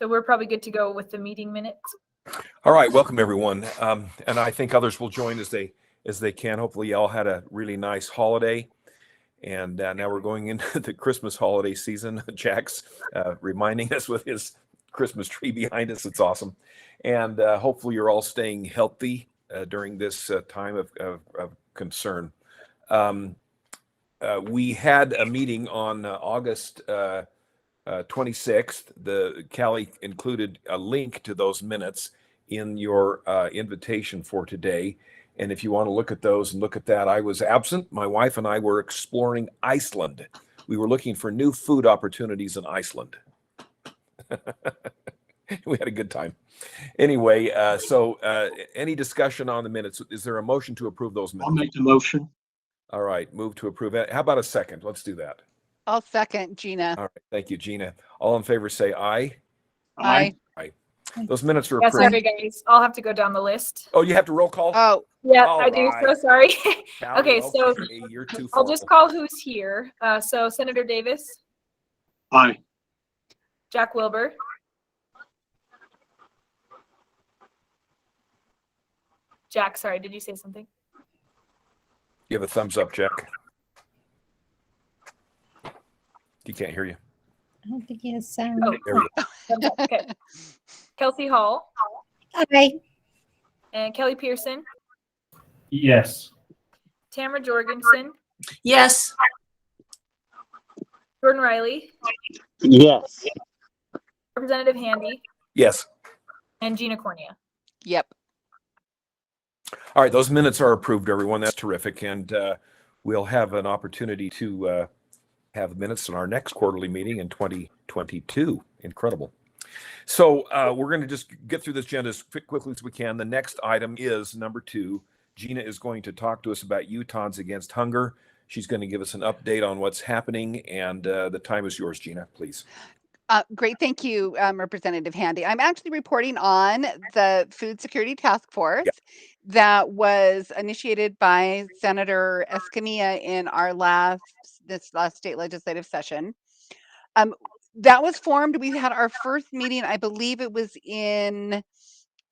So we're probably good to go with the meeting minutes. All right, welcome everyone, and I think others will join as they can. Hopefully, y'all had a really nice holiday, and now we're going into the Christmas holiday season. Jack's reminding us with his Christmas tree behind us. It's awesome, and hopefully, you're all staying healthy during this time of concern. We had a meeting on August 26th. Callie included a link to those minutes in your invitation for today. And if you want to look at those and look at that, I was absent. My wife and I were exploring Iceland. We were looking for new food opportunities in Iceland. We had a good time. Anyway, so any discussion on the minutes? Is there a motion to approve those minutes? I'll make the motion. All right, move to approve it. How about a second? Let's do that. I'll second, Gina. All right, thank you, Gina. All in favor say aye. Aye. Aye. Those minutes are Yeah, approved. sorry guys. I'll have to go down the list. Oh, you have to roll call? Oh, Yeah, All I do. right. So sorry. Callie, Okay, so you're too I'll just call who's here. So Senator Davis, Aye. Jack Wilbur, Jack, sorry, did you say something? You have a thumbs up, Jack. He can't hear you. I don't think he has sound. Oh, There we go. okay. Kelsey Hall Aye. and Kelly Pearson, Yes. Tamara Jorgensen, Yes. Jordan Riley, Yes. Representative Handy, Yes. and Gina Cornea. yep. All right, those minutes are approved, everyone. That's terrific. And we'll have an opportunity to have minutes in our next quarterly meeting in 2022. Incredible. So we're going to just get through this agenda as quickly as we can. The next item is number 2. Gina is going to talk to us about Utahns Against Hunger. She's going to give us an update on what's happening, and the time is yours, Gina, please. Great. Thank you, Representative Handy. I'm actually reporting on the Food Security Task Force that was initiated by Senator Escamilla in this last state legislative session. That was formed. We had our first meeting, I believe it was in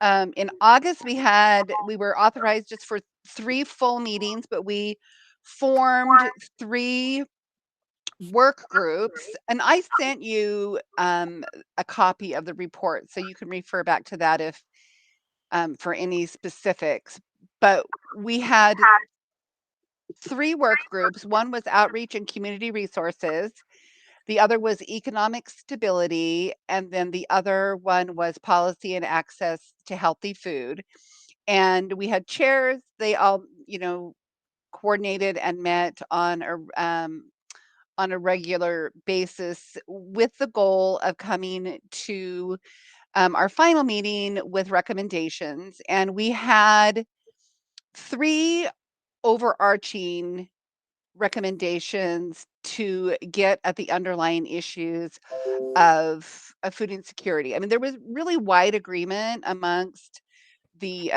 August. We were authorized just for 3 full meetings, but we formed 3 work groups, and I sent you a copy of the report, so you can refer back to that if for any specifics. But we had 3 work groups. One was outreach and community resources, the other was economic stability, and then the other one was policy and access to healthy food. And we had chairs. They all, coordinated and met on a regular basis with the goal of coming to our final meeting with recommendations. And we had 3 overarching recommendations to get at the underlying issues of food insecurity. I mean, there was really wide agreement amongst the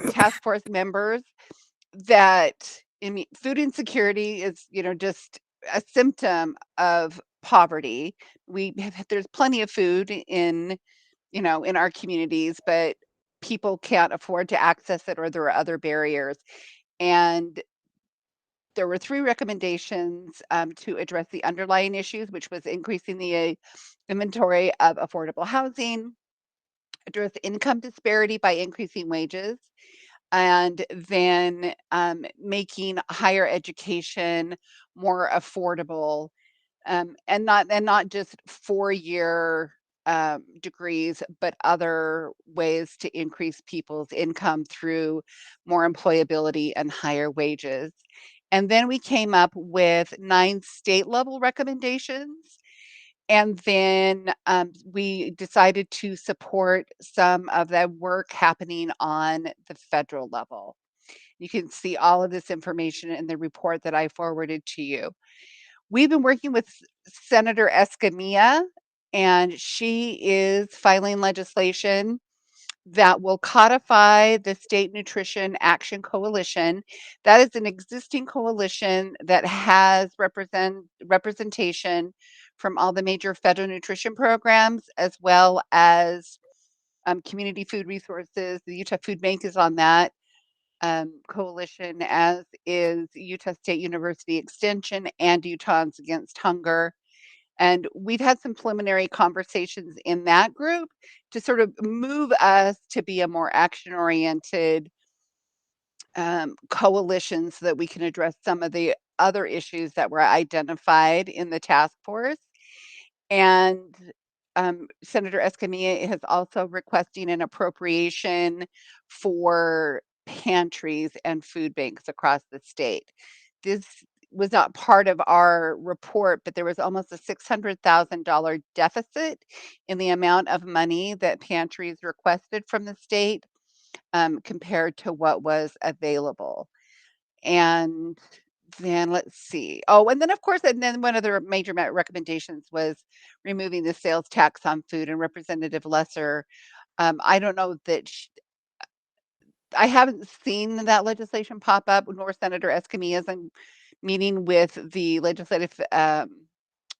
task force members that food insecurity is, just a symptom of poverty. There's plenty of food in our communities, but people can't afford to access it, or there are other barriers. And there were 3 recommendations to address the underlying issues, which was increasing the inventory of affordable housing, address income disparity by increasing wages, and then making higher education more affordable, and not just 4-year degrees, but other ways to increase people's income through more employability and higher wages. And then we came up with 9 state level recommendations. And then we decided to support some of the work happening on the federal level. You can see all of this information in the report that I forwarded to you. We've been working with Senator Escamilla, and she is filing legislation that will codify the State Nutrition Action Coalition. That is an existing coalition that has representation from all the major federal nutrition programs, as well as community food resources. The Utah Food Bank is on that coalition, as is Utah State University Extension and Utahns Against Hunger. And we've had some preliminary conversations in that group to sort of move us to be a more action-oriented coalition so that we can address some of the other issues that were identified in the task force. And Senator Escamilla is also requesting an appropriation for pantries and food banks across the state. This was not part of our report, but there was almost a $600,000 deficit in the amount of money that pantries requested from the state compared to what was available. And then let's see. Oh, and then of course, and then one of the major recommendations was removing the sales tax on food. And Representative Lesser, I don't know that I haven't seen that legislation pop up, nor Senator Escamilla's. I'm meeting with the Legislative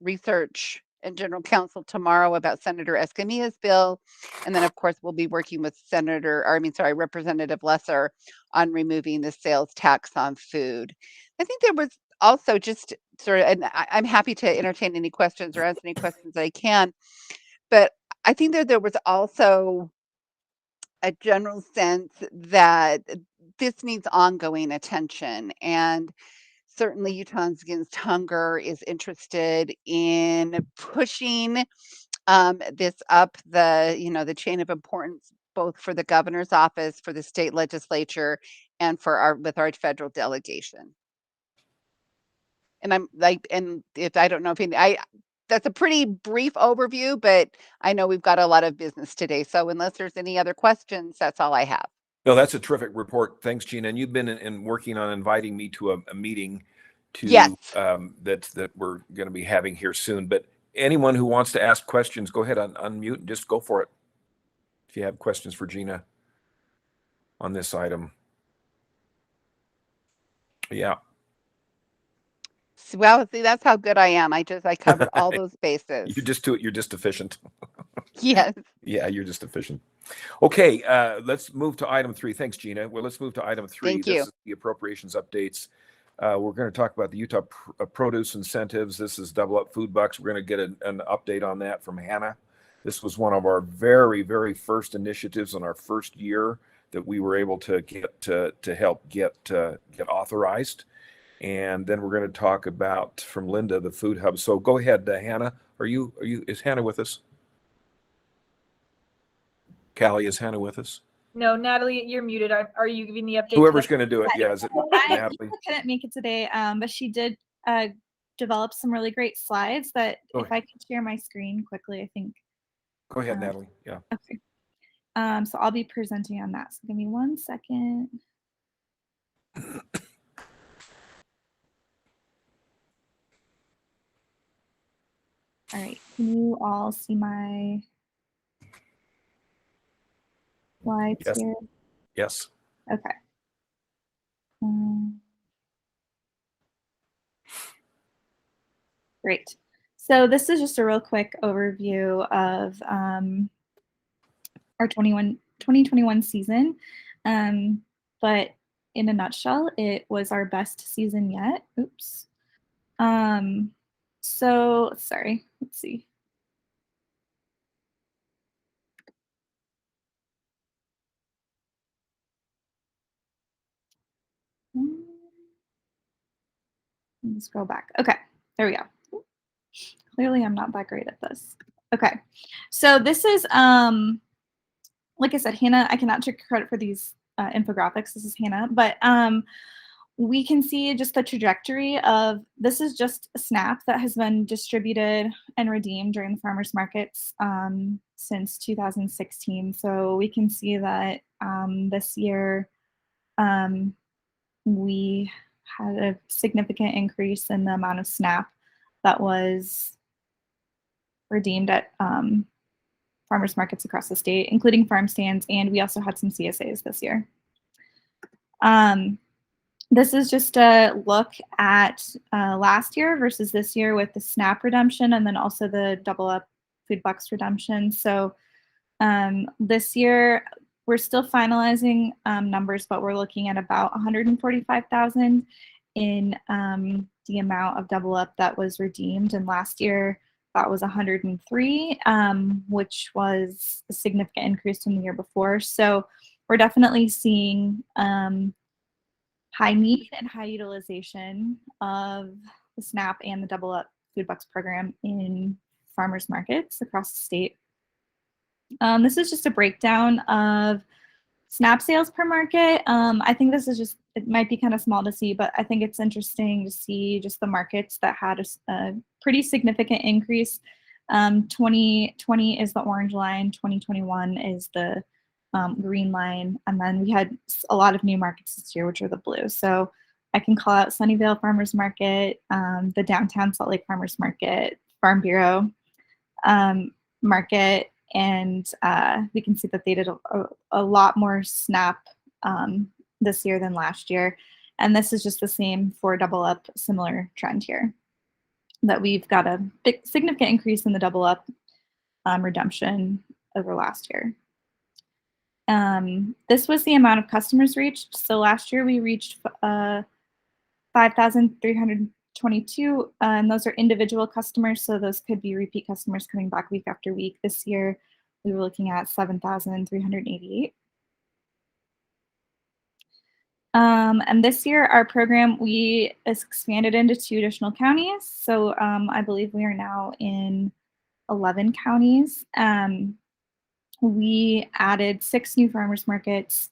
Research and General Counsel tomorrow about Senator Escamilla's bill. And then of course, we'll be working with Representative Lesser on removing the sales tax on food. I think there was also just sort of, and I'm happy to entertain any questions or answer any questions that I can, but I think that there was also a general sense that this needs ongoing attention. And certainly Utahns Against Hunger is interested in pushing this up the chain of importance, both for the governor's office, for the state legislature, and for our federal delegation. And I'm like, and if I don't know if that's a pretty brief overview, but I know we've got a lot of business today. So unless there's any other questions, that's all I have. No, that's a terrific report. Thanks, Gina. And you've been in working on inviting me to a meeting to Yes. that we're going to be having here soon. But anyone who wants to ask questions, go ahead and unmute and just go for it. If you have questions for Gina on this item. Yeah. Well, see, that's how good I am. I covered all those bases. You're just efficient. Yes. Yeah, you're just efficient. Okay, let's move to item 3. Thanks, Gina. Well, let's move to item 3. Thank This you. is the appropriations updates. We're going to talk about the Utah produce incentives. This is Double Up Food Bucks. We're going to get an update on that from Hannah. This was one of our very, very first initiatives in our first year that we were able to get to help get authorized. And then we're going to talk about from Linda the Food Hub. So go ahead, Hannah. Is Hannah with us? Callie, is Hannah with us? No, Natalie, you're muted. Are you giving the update? Whoever's going to do it. Yeah, is it Natalie? Couldn't make it today, but she did develop some really great slides that if I could share my screen quickly, I think. Go ahead, Natalie. Yeah. Okay. So I'll be presenting on that. So give me 1 second. All right. Can you all see my slides Yes. here? Yes. Okay. Great. So this is just a real quick overview of our 2021 season. But in a nutshell, it was our best season yet. Oops. So sorry, let's see. Let's scroll back. Okay, there we go. Clearly I'm not that great at this. Okay, so this is, like I said, Hannah, I cannot take credit for these infographics. This is Hannah, but we can see just the trajectory of, this is just a SNAP that has been distributed and redeemed during the farmers markets since 2016. So we can see that this year we had a significant increase in the amount of SNAP that was redeemed at farmers markets across the state, including farm stands, and we also had some CSAs this year. This is just a look at last year versus this year with the SNAP redemption and then also the double up food bucks redemption. So this year we're still finalizing numbers, but we're looking at about 145,000 in the amount of double up that was redeemed. And last year that was 103, which was a significant increase from the year before. So we're definitely seeing high need and high utilization of the SNAP and the double up food bucks program in farmers markets across the state. This is just a breakdown of SNAP sales per market. I think this is just, it might be kind of small to see, but I think it's interesting to see just the markets that had a pretty significant increase. 2020 is the orange line, 2021 is the green line, and then we had a lot of new markets this year, which are the blue. So I can call out Sunnyvale Farmers Market, the downtown Salt Lake Farmers Market, Farm Bureau Market, and we can see that they did a lot more SNAP this year than last year. And this is just the same for double up, similar trend here, that we've got a big significant increase in the double up redemption over last year. This was the amount of customers reached. So last year we reached 5,322, and those are individual customers. So those could be repeat customers coming back week after week. This year we were looking at 7,388. And this year our program, we expanded into 2 additional counties. So I believe we are now in 11 counties. We added 6 new farmers markets,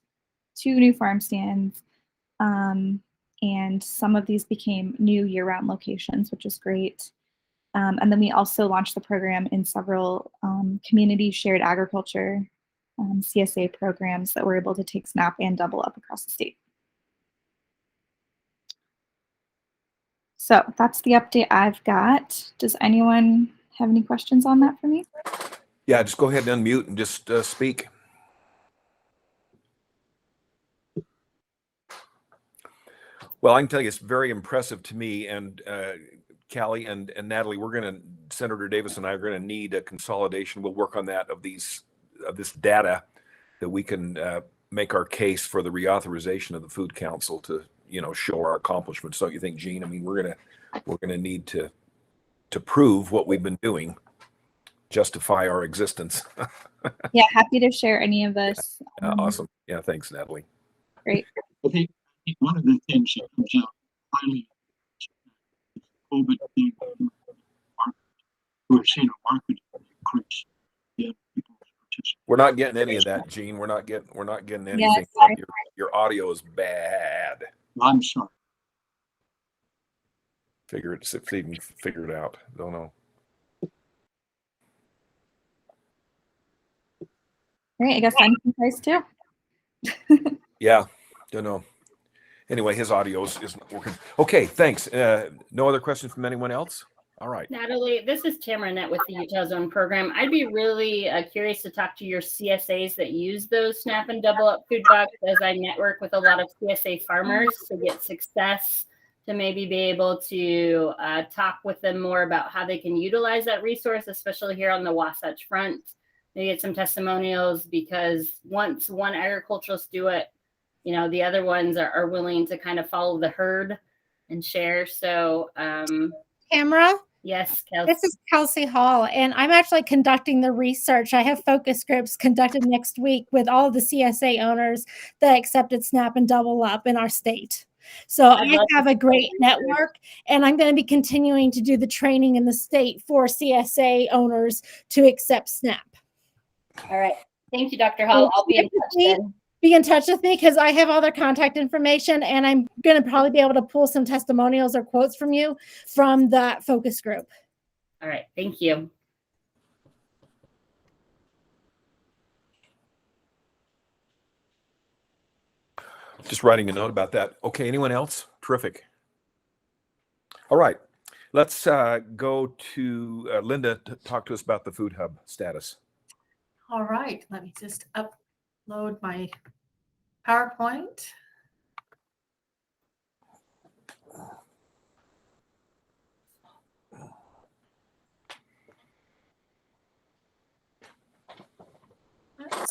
2 new farm stands, and some of these became new year-round locations, which is great. And then we also launched the program in several community shared agriculture CSA programs that were able to take SNAP and double up across the state. So that's the update I've got. Does anyone have any questions on that for me? Yeah, just go ahead and unmute and just speak. Well, I can tell you it's very impressive to me, and Callie and Natalie, Senator Davis and I are going to need a consolidation. We'll work on that of this data that we can make our case for the reauthorization of the Food Council to, show our accomplishments. Don't you think, Gene? I mean, we're gonna need to prove what we've been doing, justify our existence. Yeah, happy to share any of this. Awesome. Yeah, thanks, Natalie. Great. I think one of the things that comes out highly COVID thing, we're seeing a market increase. Yeah, people participate. We're not getting any of that, Gene. We're not getting anything. Yes, Your audio is bad. I'm sorry. See if you can figure it out. Don't know. Great. I guess I'm surprised too. Yeah, don't know. Anyway, his audio isn't working. Okay, thanks. No other questions from anyone else? All right. Natalie, this is Tamara with the Utah Zone program. I'd be really curious to talk to your CSAs that use those SNAP and double up food bucks, as I network with a lot of CSA farmers to get success, to maybe be able to talk with them more about how they can utilize that resource, especially here on the Wasatch Front. Maybe get some testimonials, because once one agriculturalist do it, the other ones are willing to kind of follow the herd and share. So, Tamara, yes, Kelsey. this is Kelsey Hall, and I'm actually conducting the research. I have focus groups conducted next week with all of the CSA owners that accepted SNAP and double up in our state. So I have a great network, and I'm going to be continuing to do the training in the state for CSA owners to accept SNAP. All right. Thank you, Dr. Hall. I'll be in touch then. Be in touch with me, because I have all their contact information, and I'm going to probably be able to pull some testimonials or quotes from you from that focus group. All right. Thank you. Just writing a note about that. Okay, anyone else? Terrific. All right, let's go to Linda to talk to us about the Food Hub status. All right, let me just upload my PowerPoint.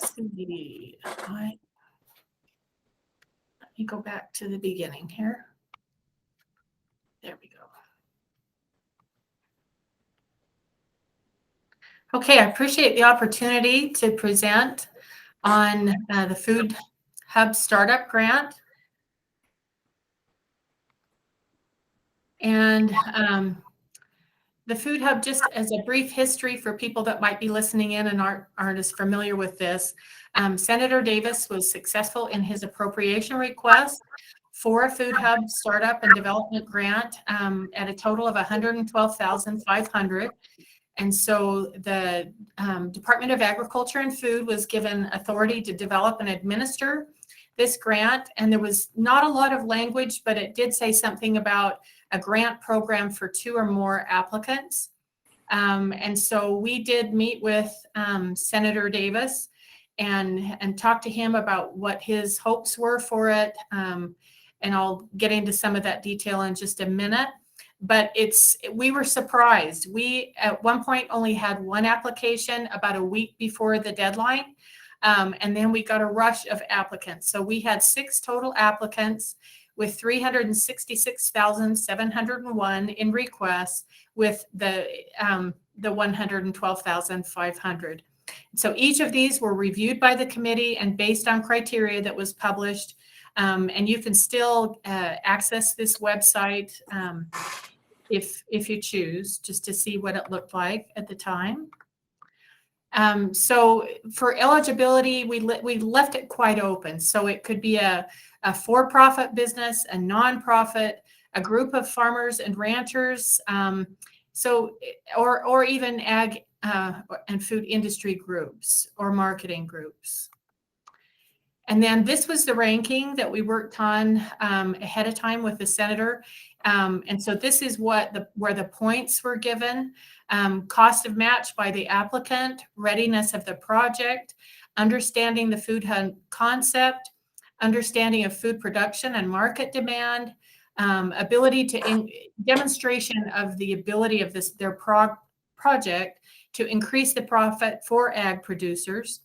see. Let me go back to the beginning here. There we go. Okay, I appreciate the opportunity to present on the Food Hub Startup Grant. And the Food Hub, just as a brief history for people that might be listening in and aren't as familiar with this, Senator Davis was successful in his appropriation request for a Food Hub Startup and Development Grant at a total of $112,500. And so the Department of Agriculture and Food was given authority to develop and administer this grant. And there was not a lot of language, but it did say something about a grant program for 2 or more applicants. And so we did meet with Senator Davis and talk to him about what his hopes were for it. And I'll get into some of that detail in just a minute. But we were surprised. We at one point only had 1 application about a week before the deadline. And then we got a rush of applicants. So we had 6 total applicants with 366,701 in requests with the 112,500. So each of these were reviewed by the committee and based on criteria that was published. And you can still access this website if you choose, just to see what it looked like at the time. So for eligibility, we left it quite open. So it could be a for-profit business, a nonprofit, a group of farmers and ranchers, or even ag and food industry groups or marketing groups. And then this was the ranking that we worked on ahead of time with the senator. And so this is where the points were given: cost of match by the applicant, readiness of the project, understanding the food hub concept, understanding of food production and market demand, ability to demonstration of the ability of their project to increase the profit for ag producers,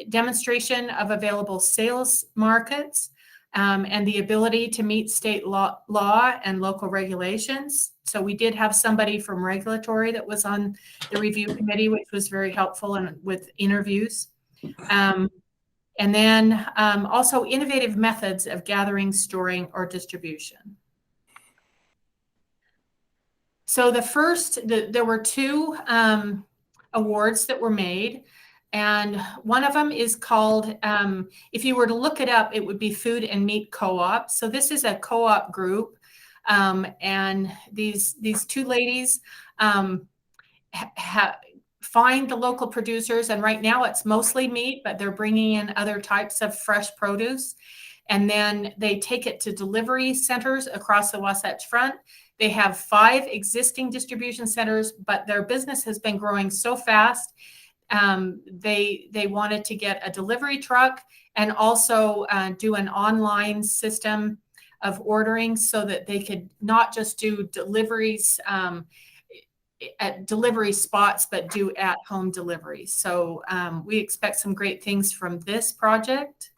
demonstration of available sales markets, and the ability to meet state law and local regulations. So we did have somebody from regulatory that was on the review committee, which was very helpful and with interviews. And then also innovative methods of gathering, storing, or distribution. So there were 2 awards that were made. And one of them is called, if you were to look it up, it would be Food and Meat Co-op. So this is a co-op group. And these 2 ladies find the local producers. And right now it's mostly meat, but they're bringing in other types of fresh produce. And then they take it to delivery centers across the Wasatch Front. They have 5 existing distribution centers, but their business has been growing so fast. They wanted to get a delivery truck and also do an online system of ordering so that they could not just do deliveries at delivery spots, but do at-home deliveries. So we expect some great things from this project.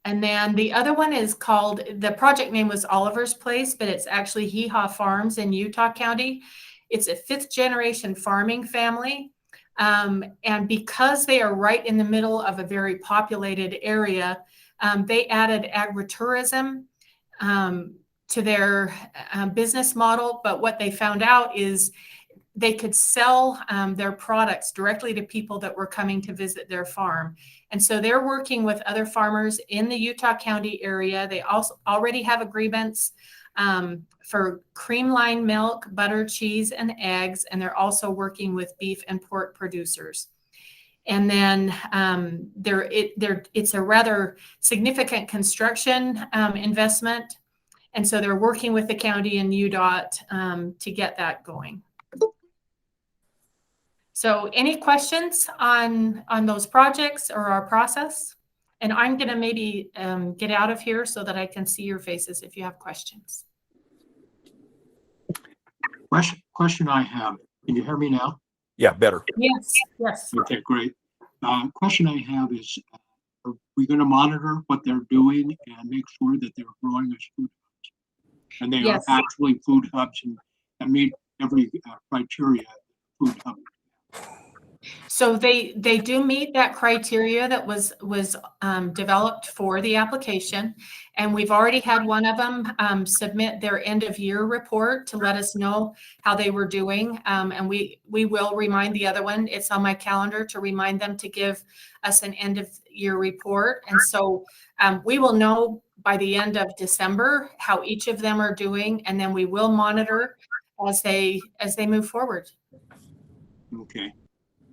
And then the other one is called, the project name was Oliver's Place, but it's actually Hee Haw Farms in Utah County. It's a 5th generation farming family. And because they are right in the middle of a very populated area, they added agritourism to their business model. But what they found out is they could sell their products directly to people that were coming to visit their farm. And so they're working with other farmers in the Utah County area. They also already have agreements for cream line milk, butter, cheese, and eggs. And they're also working with beef and pork producers. And then it's a rather significant construction investment. And so they're working with the county and UDOT to get that going. So any questions on those projects or our process? And I'm going to maybe get out of here so that I can see your faces if you have questions. Question I have, can you hear me now? Yeah, better. Yes, yes. Okay, great. Question I have is, are we going to monitor what they're doing and make sure that they're growing as food hubs? And they Yes. are actually food hubs and meet every criteria food hub. So they do meet that criteria that was developed for the application, and we've already had one of them submit their end of year report to let us know how they were doing. And we will remind the other one. It's on my calendar to remind them to give us an end of year report. And so we will know by the end of December how each of them are doing, and then we will monitor as they move forward. Okay.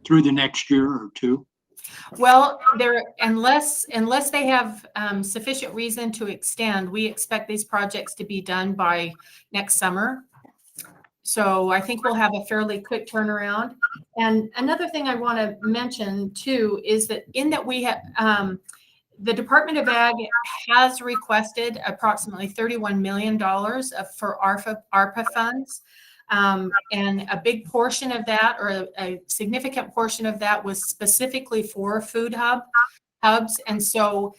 Through the next year or two? Well, unless they have sufficient reason to extend, we expect these projects to be done by next summer. So I think we'll have a fairly quick turnaround. And another thing I want to mention too is that we have the Department of Ag has requested approximately $31 million for ARPA funds. And a big portion of that, or a significant portion of that, was specifically for food hubs. And so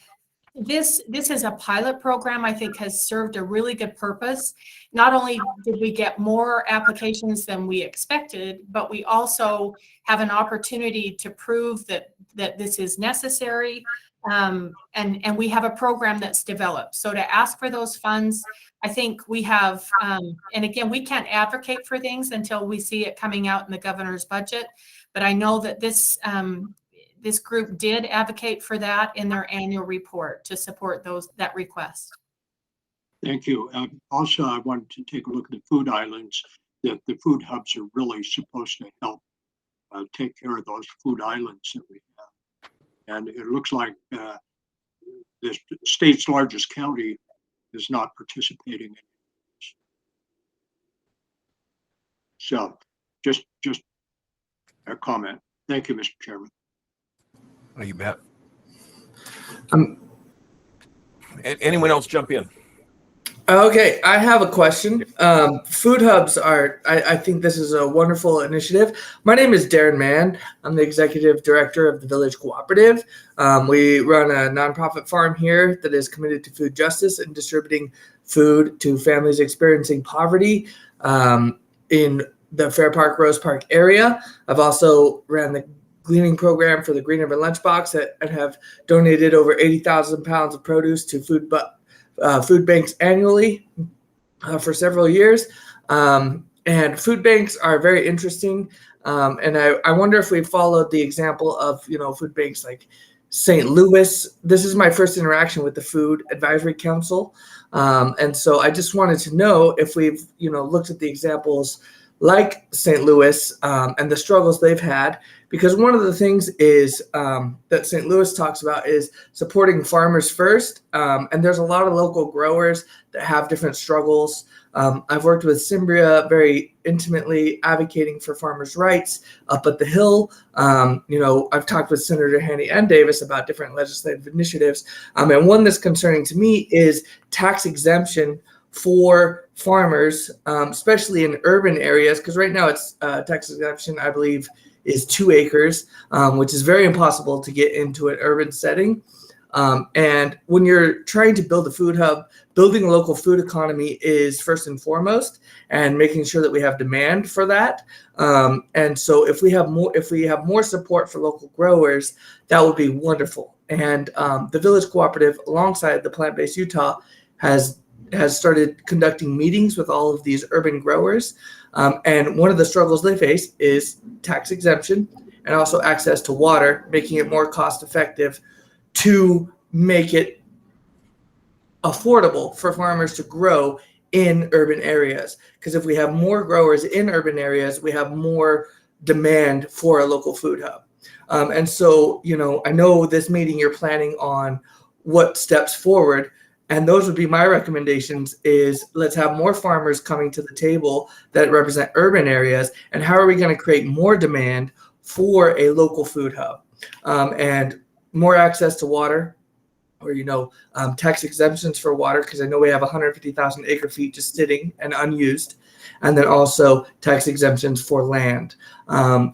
this is a pilot program I think has served a really good purpose. Not only did we get more applications than we expected, but we also have an opportunity to prove that this is necessary. And we have a program that's developed. So to ask for those funds, I think we have, and again, we can't advocate for things until we see it coming out in the governor's budget. But I know that this group did advocate for that in their annual report to support that request. Thank you. Also, I wanted to take a look at the food islands. That the food hubs are really supposed to help take care of those food islands that we have. And it looks like the state's largest county is not participating in this. So just a comment. Thank you, Mr. Chairman. Oh, you bet. Anyone else jump in? Okay, I have a question. Food hubs I think this is a wonderful initiative. My name is Darren Mann. I'm the executive director of the Village Cooperative. We run a nonprofit farm here that is committed to food justice and distributing food to families experiencing poverty in the Fair Park, Rose Park area. I've also ran the gleaning program for the Green Ribbon Lunchbox and have donated over 80,000 pounds of produce to food banks annually for several years. And food banks are very interesting. And I wonder if we followed the example of, food banks like St. Louis. This is my first interaction with the Food Advisory Council. And so I just wanted to know if we've, looked at the examples like St. Louis and the struggles they've had, because one of the things is that St. Louis talks about is supporting farmers first. And there's a lot of local growers that have different struggles. I've worked with Cimbria very intimately advocating for farmers' rights up at the Hill. I've talked with Senator Haney and Davis about different legislative initiatives. And one that's concerning to me is tax exemption for farmers, especially in urban areas, because right now it's tax exemption, I believe, is 2 acres, which is very impossible to get into an urban setting. And when you're trying to build a food hub, building a local food economy is first and foremost, and making sure that we have demand for that. And so if we have more support for local growers, that would be wonderful. And the Village Cooperative, alongside the Plant-Based Utah, has started conducting meetings with all of these urban growers. And one of the struggles they face is tax exemption and also access to water, making it more cost effective to make it affordable for farmers to grow in urban areas. Because if we have more growers in urban areas, we have more demand for a local food hub. And so, I know this meeting you're planning on what steps forward. And those would be my recommendations is let's have more farmers coming to the table that represent urban areas. And how are we going to create more demand for a local food hub? And more access to water, or, tax exemptions for water, because I know we have 150,000 acre feet just sitting and unused. And then also tax exemptions for land,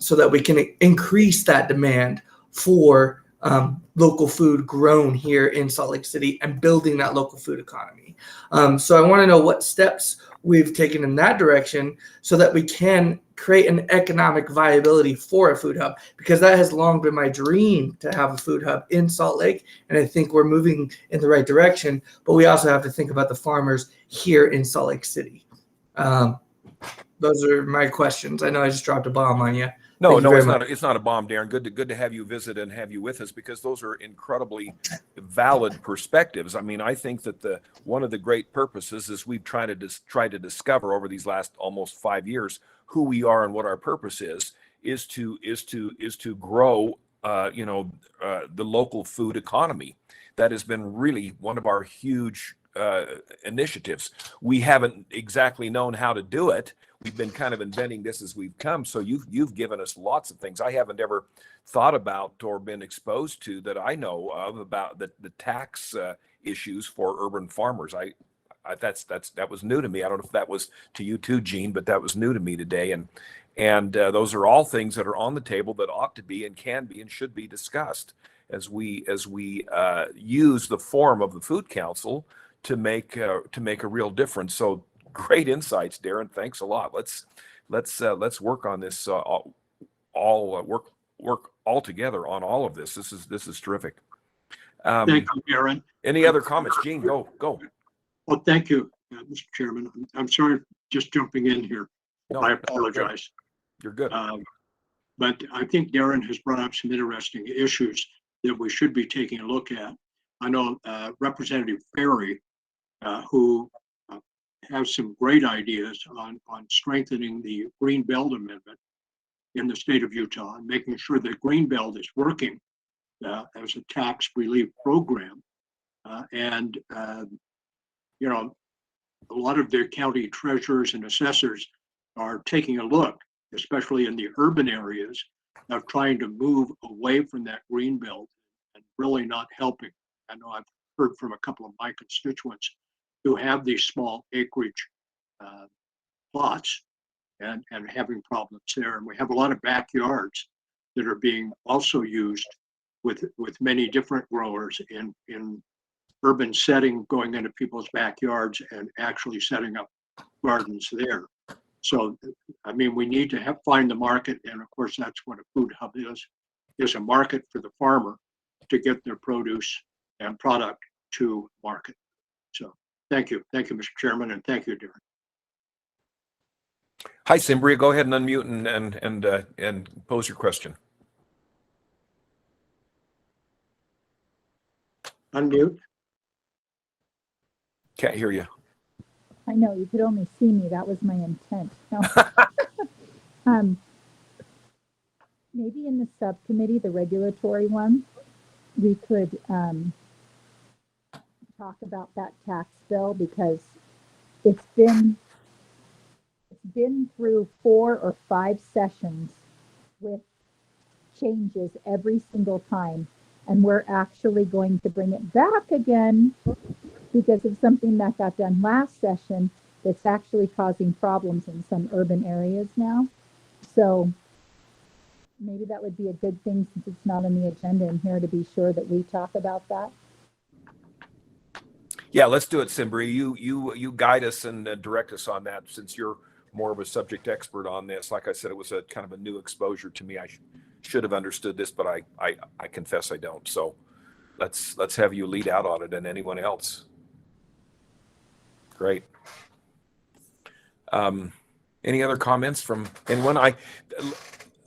so that we can increase that demand for local food grown here in Salt Lake City and building that local food economy. So I want to know what steps we've taken in that direction so that we can create an economic viability for a food hub, because that has long been my dream to have a food hub in Salt Lake. And I think we're moving in the right direction, but we also have to think about the farmers here in Salt Lake City. Those are my questions. I know I just dropped a bomb on you. No, Thank you no, very it's much. not. It's not a bomb, Darren. Good to have you visit and have you with us, because those are incredibly valid perspectives. I mean, I think that one of the great purposes is we've tried to discover over these last almost 5 years who we are and what our purpose is to grow the local food economy. That has been really one of our huge initiatives. We haven't exactly known how to do it. We've been kind of inventing this as we've come. So you've given us lots of things I haven't ever thought about or been exposed to that I know of about the tax issues for urban farmers. That was new to me. I don't know if that was to you too, Gene, but that was new to me today. And those are all things that are on the table that ought to be and can be and should be discussed as we use the form of the Food Council to make a real difference. So great insights, Darren. Thanks a lot. Let's work on this. Work all together on all of this. This is terrific. Thank you, Darren. Any other comments, Gene? Go. Well, thank you, Mr. Chairman. I'm sorry, just jumping in here. No, I apologize. You're good. But I think Darren has brought up some interesting issues that we should be taking a look at. I know Representative Ferry, who has some great ideas on strengthening the Greenbelt Amendment in the state of Utah and making sure that Greenbelt is working as a tax relief program. A lot of the county treasurers and assessors are taking a look, especially in the urban areas, of trying to move away from that Greenbelt and really not helping. I know I've heard from a couple of my constituents who have these small acreage plots and having problems there. And we have a lot of backyards that are being also used with many different growers in urban setting, going into people's backyards and actually setting up gardens there. So, I mean, we need to find the market. And of course, that's what a food hub is a market for the farmer to get their produce and product to market. So thank you, Mr. Chairman, and thank you, Darren. Hi, Cimbria. Go ahead and unmute and pose your question. Unmute. Can't hear you. I know, you could only see me. That was my intent. No. Maybe in the subcommittee, the regulatory one, we could talk about that tax bill, because it's been through 4 or 5 sessions with changes every single time, and we're actually going to bring it back again because of something that got done last session that's actually causing problems in some urban areas now. So maybe that would be a good thing, since it's not on the agenda in here, to be sure that we talk about that. Yeah, let's do it, Cimbria. You guide us and direct us on that, since you're more of a subject expert on this. Like I said, it was a kind of a new exposure to me. I should have understood this, but I confess I don't. So let's have you lead out on it, and anyone else. Great. Any other comments from anyone?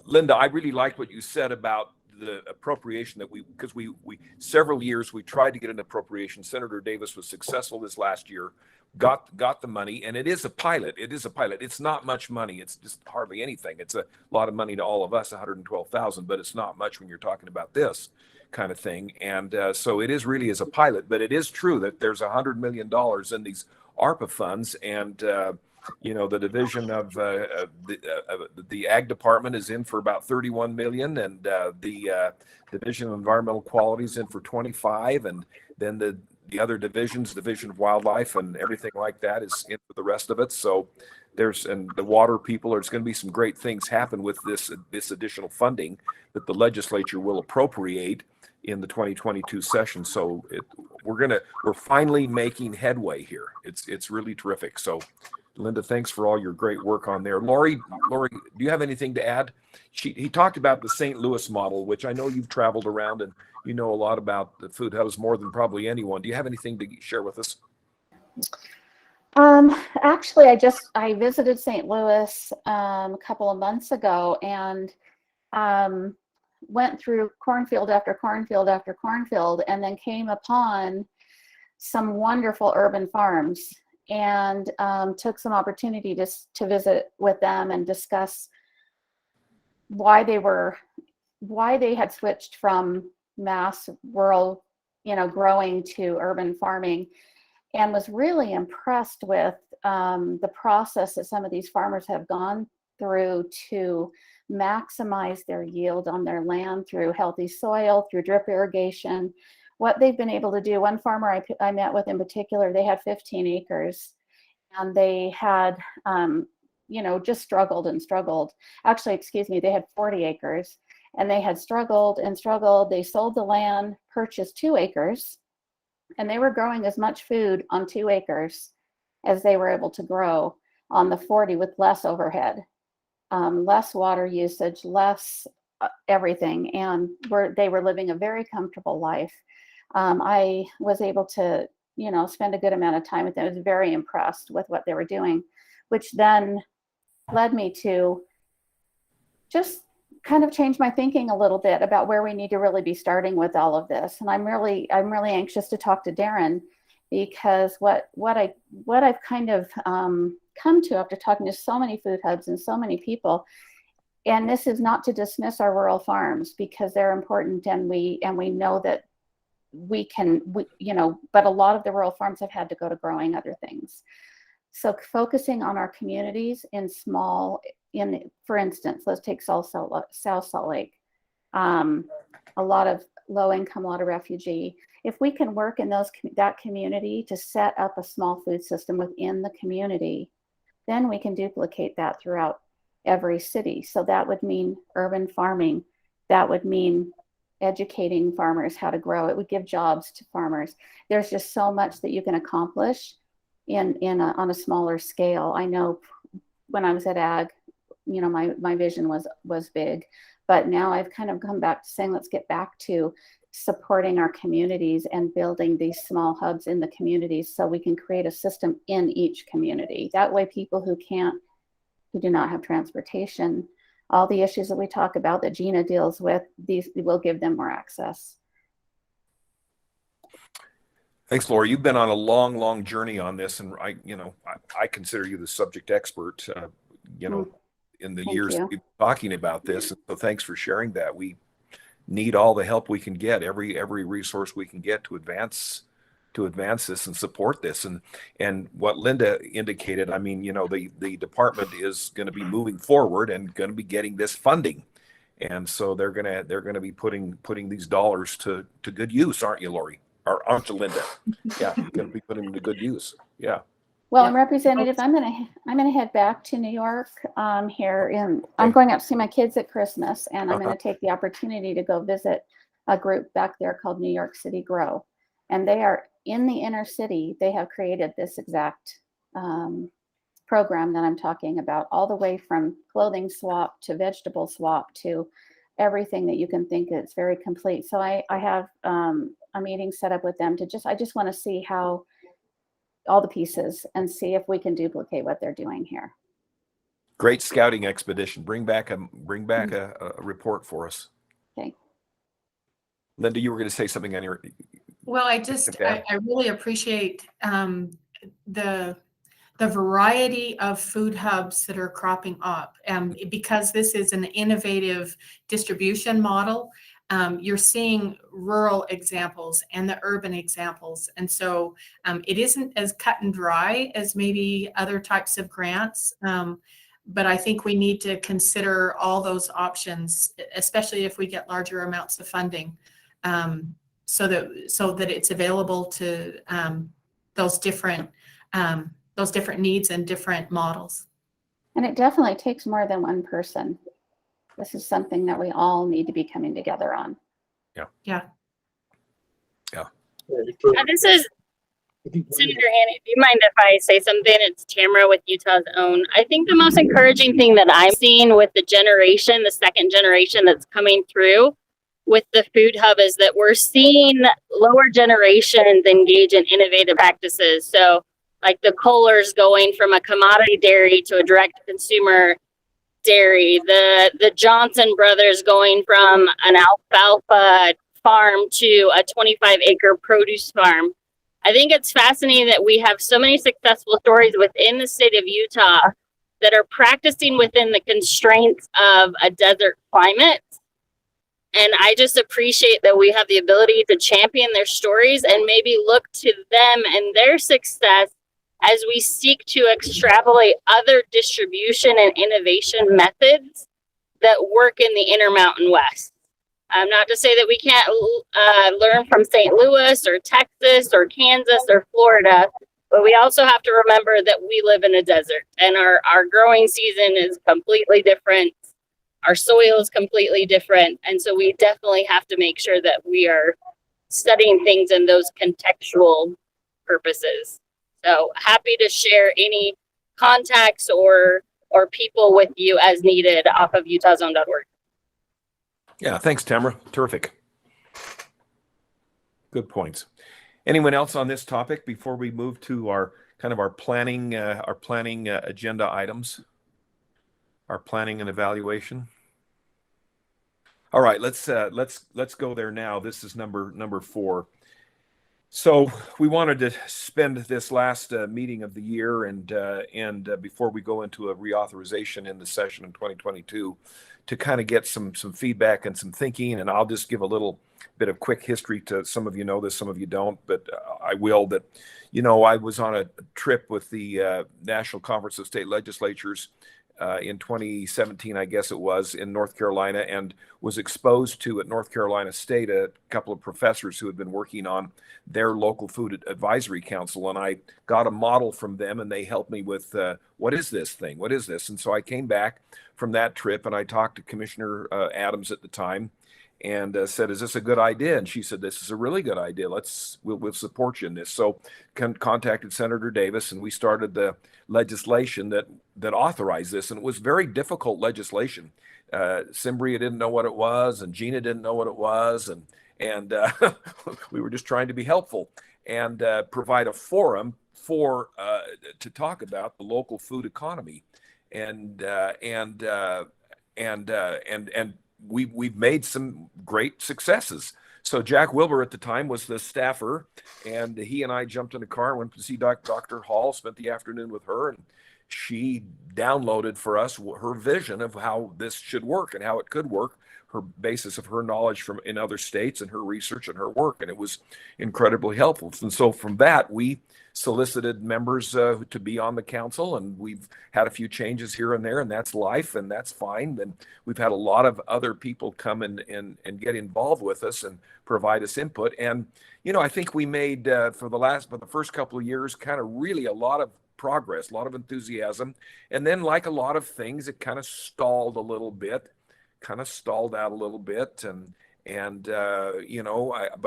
Linda, I really liked what you said about the appropriation that because we several years we tried to get an appropriation. Senator Davis was successful this last year, got the money, and it is a pilot. It's not much money. It's just hardly anything. It's a lot of money to all of us, 112,000, but it's not much when you're talking about this kind of thing. And so it is really as a pilot, but it is true that there's $100 million in these ARPA funds, and the division of the Ag Department is in for about 31 million, and the Division of Environmental Quality is in for 25, and then the other divisions, Division of Wildlife and everything like that, is in for the rest of it. So and the water people, there's going to be some great things happen with this additional funding that the legislature will appropriate in the 2022 session. So we're finally making headway here. It's really terrific. So Linda, thanks for all your great work on there. Lori, do you have anything to add? He talked about the St. Louis model, which I know you've traveled around and you know a lot about the food hubs more than probably anyone. Do you have anything to share with us? Actually, I visited St. Louis a couple of months ago and went through cornfield after cornfield after cornfield, and then came upon some wonderful urban farms, and took some opportunity to visit with them and discuss why they had switched from mass rural, growing to urban farming, and was really impressed with the process that some of these farmers have gone through to maximize their yield on their land through healthy soil, through drip irrigation, what they've been able to do. One farmer I met with in particular, they had 15 acres and they had, just struggled and struggled. Actually, excuse me, they had 40 acres and they had struggled and struggled. They sold the land, purchased 2 acres, and they were growing as much food on 2 acres as they were able to grow on the 40 with less overhead, less water usage, less everything. And they were living a very comfortable life. I was able to, spend a good amount of time with them. I was very impressed with what they were doing, which then led me to just kind of change my thinking a little bit about where we need to really be starting with all of this. And I'm really anxious to talk to Darren, because what I've kind of come to after talking to so many food hubs and so many people, and this is not to dismiss our rural farms because they're important, and we know that we can, but a lot of the rural farms have had to go to growing other things. So focusing on our communities for instance, let's take South Salt Lake, a lot of low income, a lot of refugee. If we can work in that community to set up a small food system within the community, then we can duplicate that throughout every city. So that would mean urban farming. That would mean educating farmers how to grow. It would give jobs to farmers. There's just so much that you can accomplish on a smaller scale. I know when I was at Ag, my vision was big, but now I've kind of come back to saying, let's get back to supporting our communities and building these small hubs in the communities so we can create a system in each community. That way people who do not have transportation, all the issues that we talk about that Gina deals with, these will give them more access. Thanks, Laura. You've been on a long, long journey on this, and I consider you the subject expert. In the years we've been talking about this. So thanks for sharing that. We need all the help we can get, every resource we can get to advance this and support this. And what Linda indicated, the department is going to be moving forward and going to be getting this funding. And so they're going to be putting these dollars to good use, aren't you, Lori? Or aren't you, Linda? Yeah, you're going to be putting them to good use. Yeah. Well, and Representative, I'm gonna head back to New York I'm going up to see my kids at Christmas, and I'm gonna take the opportunity to go visit a group back there called New York City Grow. And they are in the inner city. They have created this exact program that I'm talking about, all the way from clothing swap to vegetable swap to everything that you can think. It's very complete. So I have a meeting set up with them I just want to see how all the pieces and see if we can duplicate what they're doing here. Great scouting expedition. Bring back a report for us. Okay. Linda, you were going to say something on your. Well, I really appreciate the variety of food hubs that are cropping up, because this is an innovative distribution model. You're seeing rural examples and the urban examples. And so it isn't as cut and dry as maybe other types of grants. But I think we need to consider all those options, especially if we get larger amounts of funding, so that it's available to those different needs and different models. And it definitely takes more than one person. This is something that we all need to be coming together on. Yeah. This is Senator Haney. Do you mind if I say something? It's Tamara with Utah's Own. I think the most encouraging thing that I'm seeing with the generation, the second generation that's coming through with the food hub, is that we're seeing lower generations engage in innovative practices. So like the Kohlers going from a commodity dairy to a direct consumer dairy, the Johnson brothers going from an alfalfa farm to a 25-acre produce farm. I think it's fascinating that we have so many successful stories within the state of Utah that are practicing within the constraints of a desert climate. And I just appreciate that we have the ability to champion their stories and maybe look to them and their success as we seek to extrapolate other distribution and innovation methods that work in the Intermountain West. Not to say that we can't learn from St. Louis or Texas or Kansas or Florida, but we also have to remember that we live in a desert and our growing season is completely different. Our soil is completely different. And so we definitely have to make sure that we are studying things in those contextual purposes. So happy to share any contacts or people with you as needed off of utahzone.org. Yeah, thanks, Tamara. Terrific. Good points. Anyone else on this topic before we move to our planning agenda items, our planning and evaluation? All right, let's go there now. This is number 4. So we wanted to spend this last meeting of the year and before we go into a reauthorization in the session in 2022 to kind of get some feedback and some thinking. And I'll just give a little bit of quick history to some of you know this, some of you don't, but I will. That, I was on a trip with the National Conference of State Legislatures in 2017, I guess it was, in North Carolina, and was exposed to at North Carolina State a couple of professors who had been working on their local food advisory council. And I got a model from them and they helped me with what is this thing? What is this? And so I came back from that trip and I talked to Commissioner Adams at the time and said, is this a good idea? And she said, this is a really good idea. We'll support you in this. So contacted Senator Davis and we started the legislation that authorized this. And it was very difficult legislation. Cimbria didn't know what it was and Gina didn't know what it was. And we were just trying to be helpful and provide a forum for to talk about the local food economy. And we've made some great successes. So Jack Wilbur at the time was the staffer, and he and I jumped in a car and went to see Dr. Hall, spent the afternoon with her, and she downloaded for us her vision of how this should work and how it could work, her basis of her knowledge from in other states and her research and her work, and it was incredibly helpful. And so from that, we solicited members to be on the council, and we've had a few changes here and there, and that's life, and that's fine. And we've had a lot of other people come and get involved with us and provide us input. And I think we made for the first couple of years kind of really a lot of progress, a lot of enthusiasm, and then like a lot of things, it kind of stalled out a little bit, but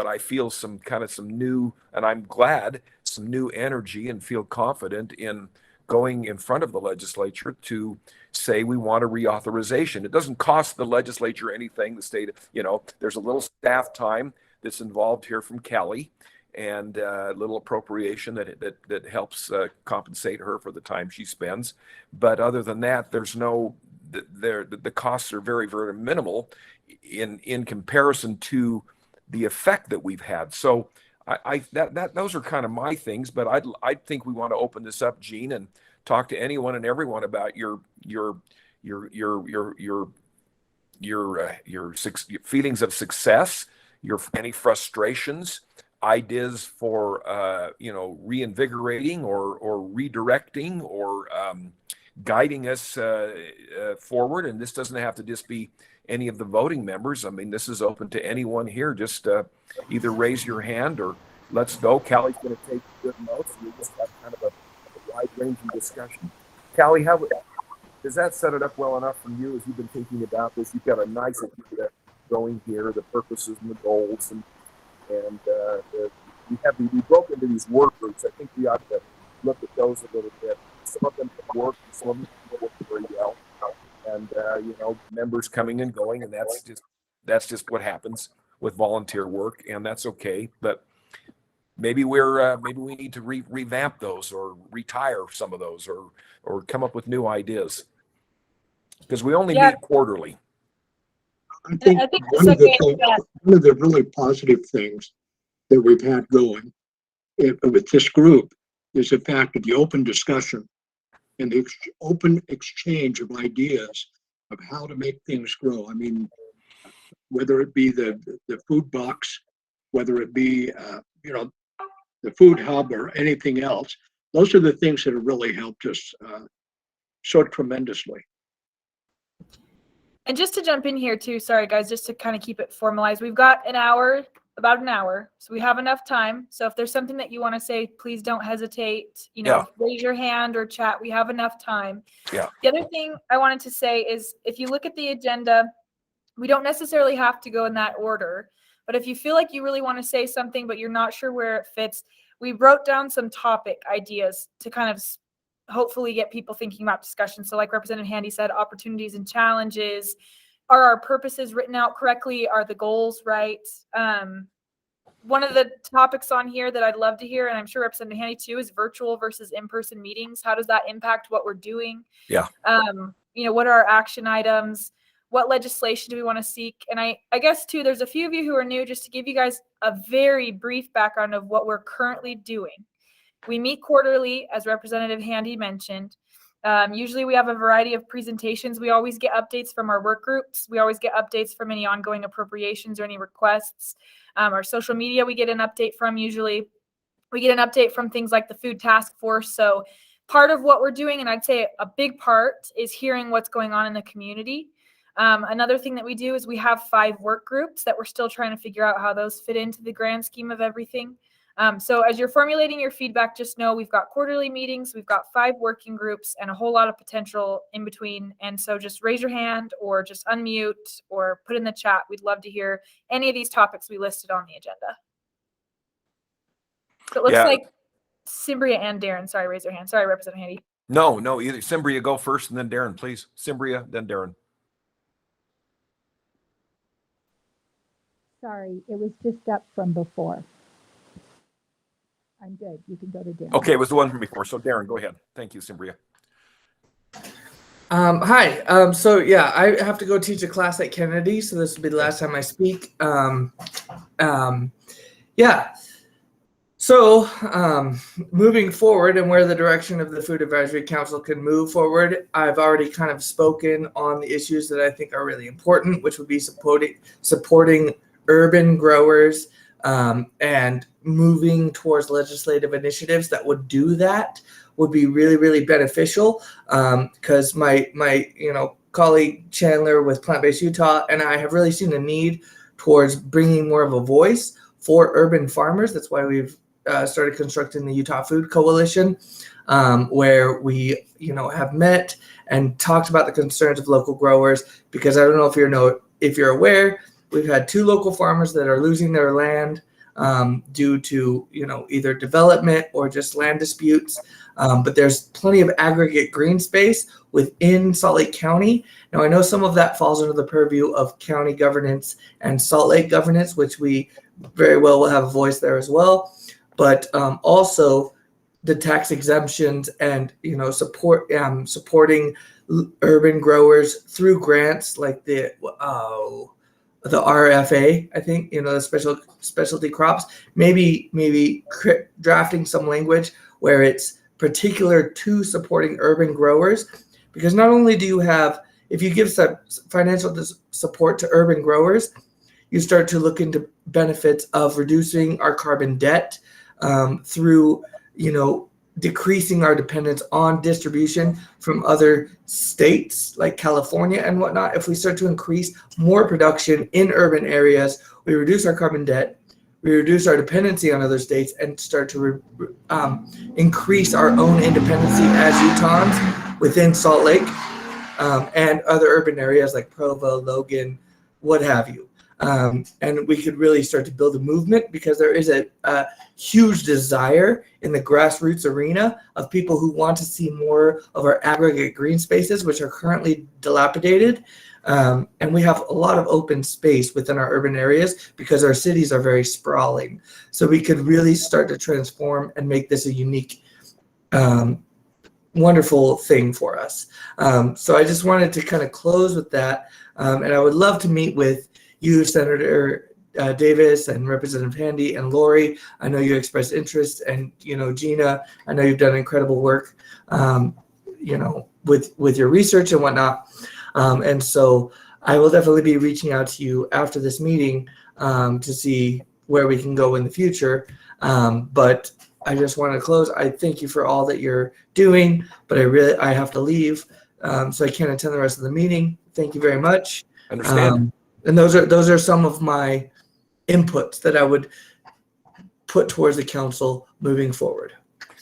I feel some new, and I'm glad, some new energy, and feel confident in going in front of the legislature to say we want a reauthorization. It doesn't cost the legislature anything. The state, there's a little staff time that's involved here from Kelly, and a little appropriation that helps compensate her for the time she spends. But other than that, the costs are very, very minimal in comparison to the effect that we've had. So those are kind of my things, but I think we want to open this up, Gene, and talk to anyone and everyone about your feelings of success, any frustrations, ideas for reinvigorating or redirecting or guiding us forward. And this doesn't have to just be any of the voting members. I mean, this is open to anyone here. Just either raise your hand or let's go. Callie's going to take good notes. We'll just have kind of a wide-ranging discussion. Callie, does that set it up well enough for you as you've been thinking about this? You've got a nice idea going here, the purposes and the goals, and we broke into these work groups. I think we ought to look at those a little bit. Some of them can work, some of them don't work very well, and members coming and going, and that's just what happens with volunteer work, and that's okay. But maybe we need to revamp those, or retire some of those, or come up with new ideas, because we only meet quarterly. I think one of the really positive things that we've had going with this group is the fact of the open discussion and the open exchange of ideas of how to make things grow. I mean, whether it be the food box, whether it be the food hub or anything else, those are the things that have really helped us so tremendously. And just to jump in here too, sorry guys, just to kind of keep it formalized, we've got about an hour, so we have enough time. So if there's something that you want to say, please don't hesitate, raise your hand or chat. We have enough time. Yeah. The other thing I wanted to say is, if you look at the agenda, we don't necessarily have to go in that order, but if you feel like you really want to say something, but you're not sure where it fits, we wrote down some topic ideas to kind of hopefully get people thinking about discussion. So like Representative Handy said, opportunities and challenges. Are our purposes written out correctly? Are the goals right? One of the topics on here that I'd love to hear, and I'm sure Representative Handy too, is virtual versus in-person meetings. How does that impact what we're doing? Yeah. What are our action items? What legislation do we want to seek? And I guess too, there's a few of you who are new, just to give you guys a very brief background of what we're currently doing. We meet quarterly, as Representative Handy mentioned. Usually we have a variety of presentations. We always get updates from our work groups. We always get updates from any ongoing appropriations or any requests. Our social media, we get an update from usually. We get an update from things like the food task force. So part of what we're doing, and I'd say a big part, is hearing what's going on in the community. Another thing that we do is we have 5 work groups that we're still trying to figure out how those fit into the grand scheme of everything. So as you're formulating your feedback, just know we've got quarterly meetings, we've got 5 working groups, and a whole lot of potential in between. And so just raise your hand or just unmute or put in the chat. We'd love to hear any of these topics we listed on the agenda. So it looks like Cimbria and Darren, sorry, raise your hand. Sorry, Representative Handy. No, either. Cimbria, go first, and then Darren, please. Cimbria, then Darren. Sorry, it was just up from before. I'm good. You can go to Darren. Okay, it was the one from before. So Darren, go ahead. Thank you, Cimbria. Hi. So yeah, I have to go teach a class at Kennedy, so this will be the last time I speak. So moving forward, and where the direction of the Food Advisory Council can move forward, I've already kind of spoken on the issues that I think are really important, which would be supporting urban growers, and moving towards legislative initiatives that would do that would be really, really beneficial. Because my colleague Chandler with Plant-Based Utah and I have really seen a need towards bringing more of a voice for urban farmers. That's why we've started constructing the Utah Food Coalition, where we have met and talked about the concerns of local growers. Because I don't know if you're aware, we've had 2 local farmers that are losing their land due to either development or just land disputes. But there's plenty of aggregate green space within Salt Lake County. Now I know some of that falls under the purview of county governance and Salt Lake governance, which we very well will have a voice there as well. But also the tax exemptions and supporting urban growers through grants like the RFA, I think, the specialty crops, maybe drafting some language where it's particular to supporting urban growers. Because not only do you have, if you give some financial support to urban growers, you start to look into benefits of reducing our carbon debt through, decreasing our dependence on distribution from other states like California and whatnot. If we start to increase more production in urban areas, we reduce our carbon debt, we reduce our dependency on other states, and start to increase our own independency as Utahns within Salt Lake. and other urban areas like Provo, Logan, what have you. And we could really start to build a movement, because there is a huge desire in the grassroots arena of people who want to see more of our aggregate green spaces, which are currently dilapidated. And we have a lot of open space within our urban areas because our cities are very sprawling. So we could really start to transform and make this a unique, wonderful thing for us. So I just wanted to kind of close with that. And I would love to meet with you, Senator Davis, and Representative Handy, and Lori. I know you expressed interest, and Gina, I know you've done incredible work, with your research and whatnot. And so I will definitely be reaching out to you after this meeting to see where we can go in the future. But I just want to close. I thank you for all that you're doing, but I have to leave, so I can't attend the rest of the meeting. Thank you very much. Understand. And those are some of my inputs that I would put towards the council moving forward.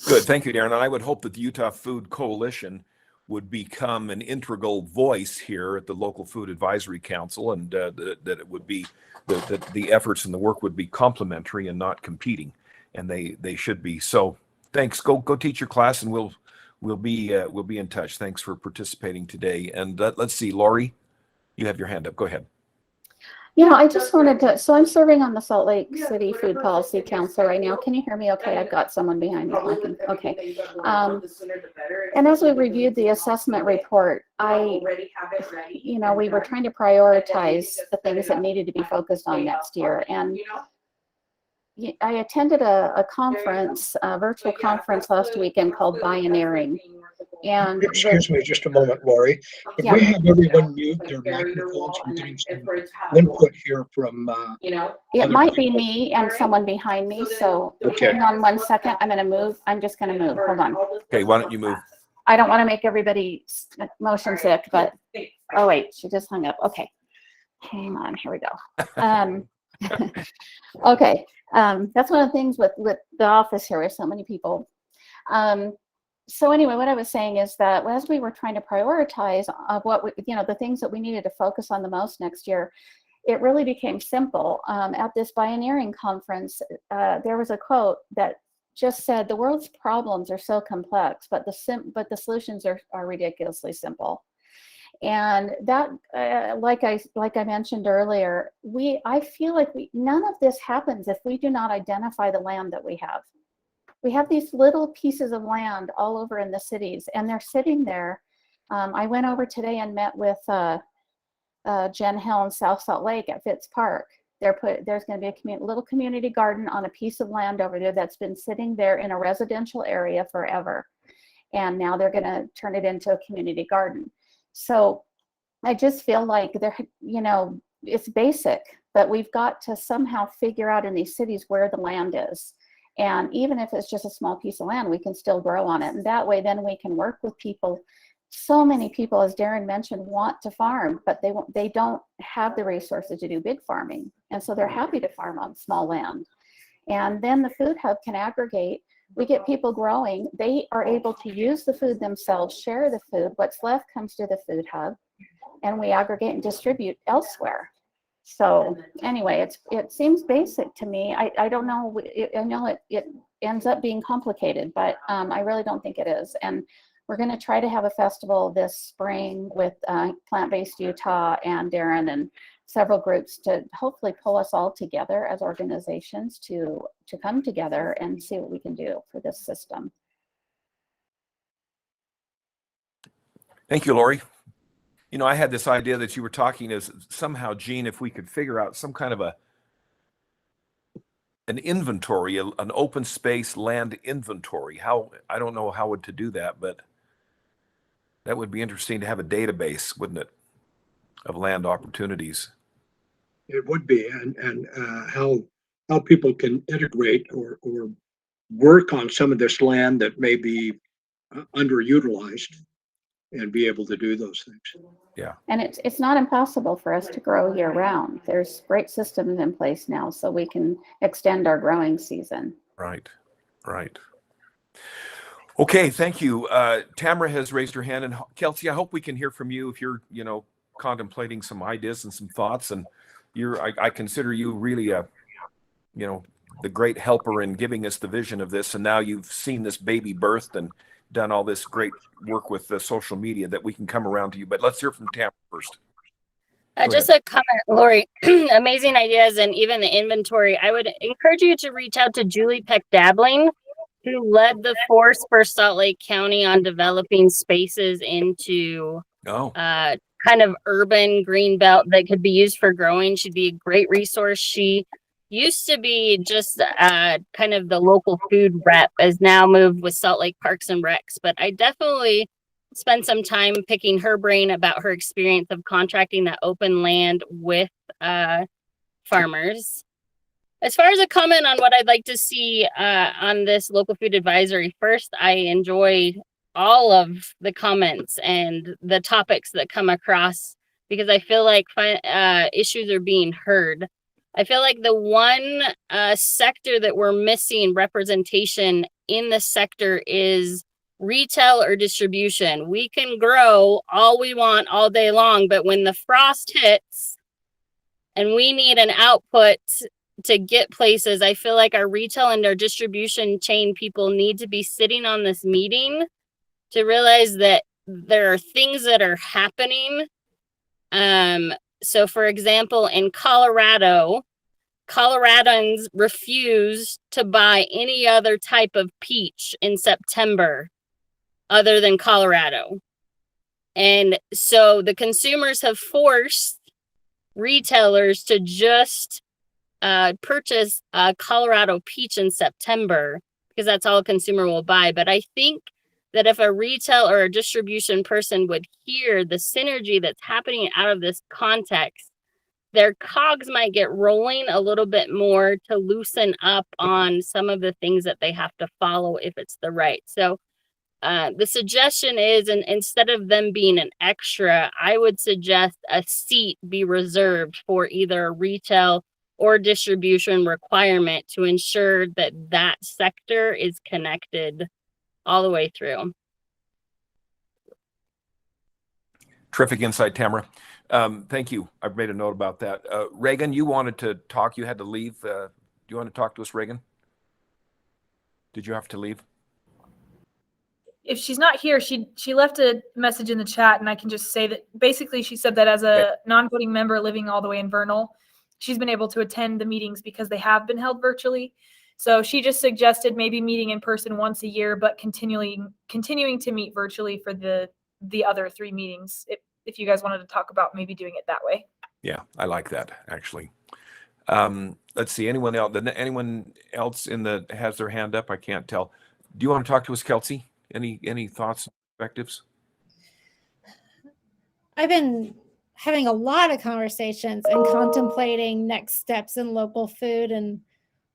Good. Thank you, Darren. And I would hope that the Utah Food Coalition would become an integral voice here at the local Food Advisory Council, and that it would be that the efforts and the work would be complementary and not competing, and they should be. So thanks. Go teach your class, and we'll be in touch. Thanks for participating today. And let's see, Lori, you have your hand up. Go ahead. I just wanted to, so I'm serving on the Salt Lake City Food Policy Council right now. Can you hear me okay? I've got someone behind me talking. Okay. And as we reviewed the assessment report, we were trying to prioritize the things that needed to be focused on next year. And I attended a conference, a virtual conference last weekend called Bioneering. And excuse me just a moment, Lori. Could we have everyone mute their microphones? We're getting some input here from it might be me and someone behind me. So hang on 1 second. I'm going to move. I'm just going to move. Hold on. Okay, why don't you move? I don't want to make everybody motion sick, but oh wait, she just hung up. Okay, hang on. Here we go. Okay, that's one of the things with the office here. We have so many people. So anyway, what I was saying is that as we were trying to prioritize what the things that we needed to focus on the most next year, it really became simple. At this Bioneering conference, there was a quote that just said, "The world's problems are so complex, but the solutions are ridiculously simple." And that, like I mentioned earlier, I feel like none of this happens if we do not identify the land that we have. We have these little pieces of land all over in the cities, and they're sitting there. I went over today and met with Jen Hill in South Salt Lake at Fitz Park. There's going to be a little community garden on a piece of land over there that's been sitting there in a residential area forever. And now they're going to turn it into a community garden. So I just feel like it's basic, but we've got to somehow figure out in these cities where the land is. And even if it's just a small piece of land, we can still grow on it. And that way, then we can work with people. So many people, as Darren mentioned, want to farm, but they don't have the resources to do big farming. And so they're happy to farm on small land. And then the food hub can aggregate. We get people growing. They are able to use the food themselves, share the food. What's left comes to the food hub, and we aggregate and distribute elsewhere. So anyway, it seems basic to me. I don't know. I know it ends up being complicated, but I really don't think it is. And we're going to try to have a festival this spring with Plant-Based Utah and Darren and several groups to hopefully pull us all together as organizations to come together and see what we can do for this system. Thank you, Lori. I had this idea that you were talking as somehow, Gene, if we could figure out some kind of an inventory, an open space land inventory. I don't know how to do that, but that would be interesting to have a database, wouldn't it, of land opportunities? It would be, and how people can integrate or work on some of this land that may be underutilized and be able to do those things. Yeah. And it's not impossible for us to grow year round. There's great systems in place now, so we can extend our growing season. Right. Okay, thank you. Tamara has raised her hand, and Kelsey, I hope we can hear from you if you're, contemplating some ideas and some thoughts. And I consider you really the great helper in giving us the vision of this. And now you've seen this baby birthed and done all this great work with the social media that we can come around to you. But let's hear from Tamara first. Just a comment, Lori. Amazing ideas, and even the inventory. I would encourage you to reach out to Julie Peck Dabbling, who led the force for Salt Lake County on developing spaces into kind of urban green belt that could be used for growing. She'd be a great resource. She used to be just kind of the local food rep, has now moved with Salt Lake Parks and Recs. But I definitely spend some time picking her brain about her experience of contracting that open land with farmers. As far as a comment on what I'd like to see on this local food advisory, first, I enjoy all of the comments and the topics that come across because I feel like issues are being heard. I feel like the one sector that we're missing representation in the sector is retail or distribution. We can grow all we want all day long, but when the frost hits and we need an output to get places, I feel like our retail and our distribution chain people need to be sitting on this meeting to realize that there are things that are happening. So for example, in Colorado, Coloradans refuse to buy any other type of peach in September other than Colorado. And so the consumers have forced retailers to just purchase a Colorado peach in September because that's all a consumer will buy. But I think that if a retail or a distribution person would hear the synergy that's happening out of this context, their cogs might get rolling a little bit more to loosen up on some of the things that they have to follow if it's the right. So the suggestion is, and instead of them being an extra, I would suggest a seat be reserved for either a retail or distribution requirement to ensure that that sector is connected all the way through. Terrific insight, Tamara. Thank you. I've made a note about that. Reagan, you wanted to talk. You had to leave. Do you want to talk to us, Reagan? Did you have to leave? If she's not here, she left a message in the chat, and I can just say that basically she said that as a non-voting member living all the way in Vernal, she's been able to attend the meetings because they have been held virtually. So she just suggested maybe meeting in person once a year, but continuing to meet virtually for the other 3 meetings. If you guys wanted to talk about maybe doing it that way. Yeah, I like that actually. Let's see. Anyone else has their hand up? I can't tell. Do you want to talk to us, Kelsey? Any thoughts, perspectives? I've been having a lot of conversations and contemplating next steps in local food and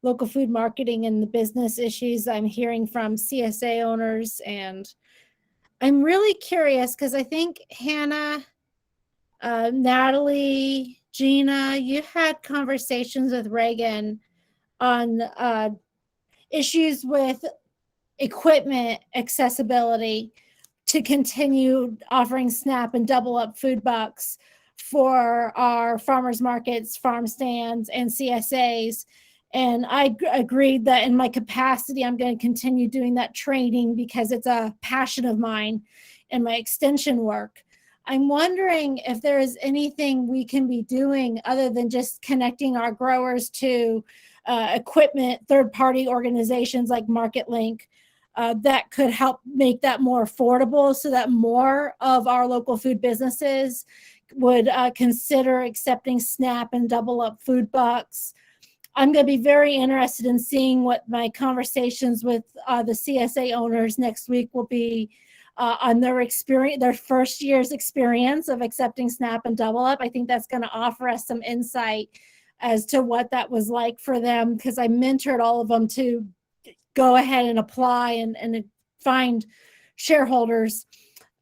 local food marketing and the business issues I'm hearing from CSA owners. And I'm really curious because I think Hannah, Natalie, Gina, you had conversations with Reagan on issues with equipment accessibility to continue offering SNAP and double up food bucks for our farmers markets, farm stands, and CSAs. And I agreed that in my capacity, I'm going to continue doing that training because it's a passion of mine in my extension work. I'm wondering if there is anything we can be doing other than just connecting our growers to equipment, third-party organizations like MarketLink that could help make that more affordable so that more of our local food businesses would consider accepting SNAP and double up food bucks. I'm going to be very interested in seeing what my conversations with the CSA owners next week will be on their experience, their first year's experience of accepting SNAP and double up. I think that's going to offer us some insight as to what that was like for them, because I mentored all of them to go ahead and apply and find shareholders.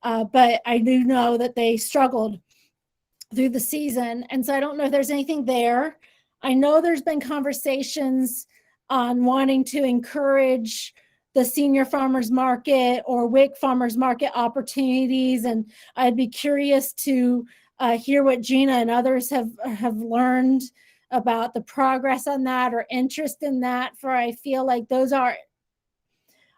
But I do know that they struggled through the season. And so I don't know if there's anything there. I know there's been conversations on wanting to encourage the senior farmers market or WIC farmers market opportunities. And I'd be curious to hear what Gina and others have learned about the progress on that or interest in that, for I feel like those are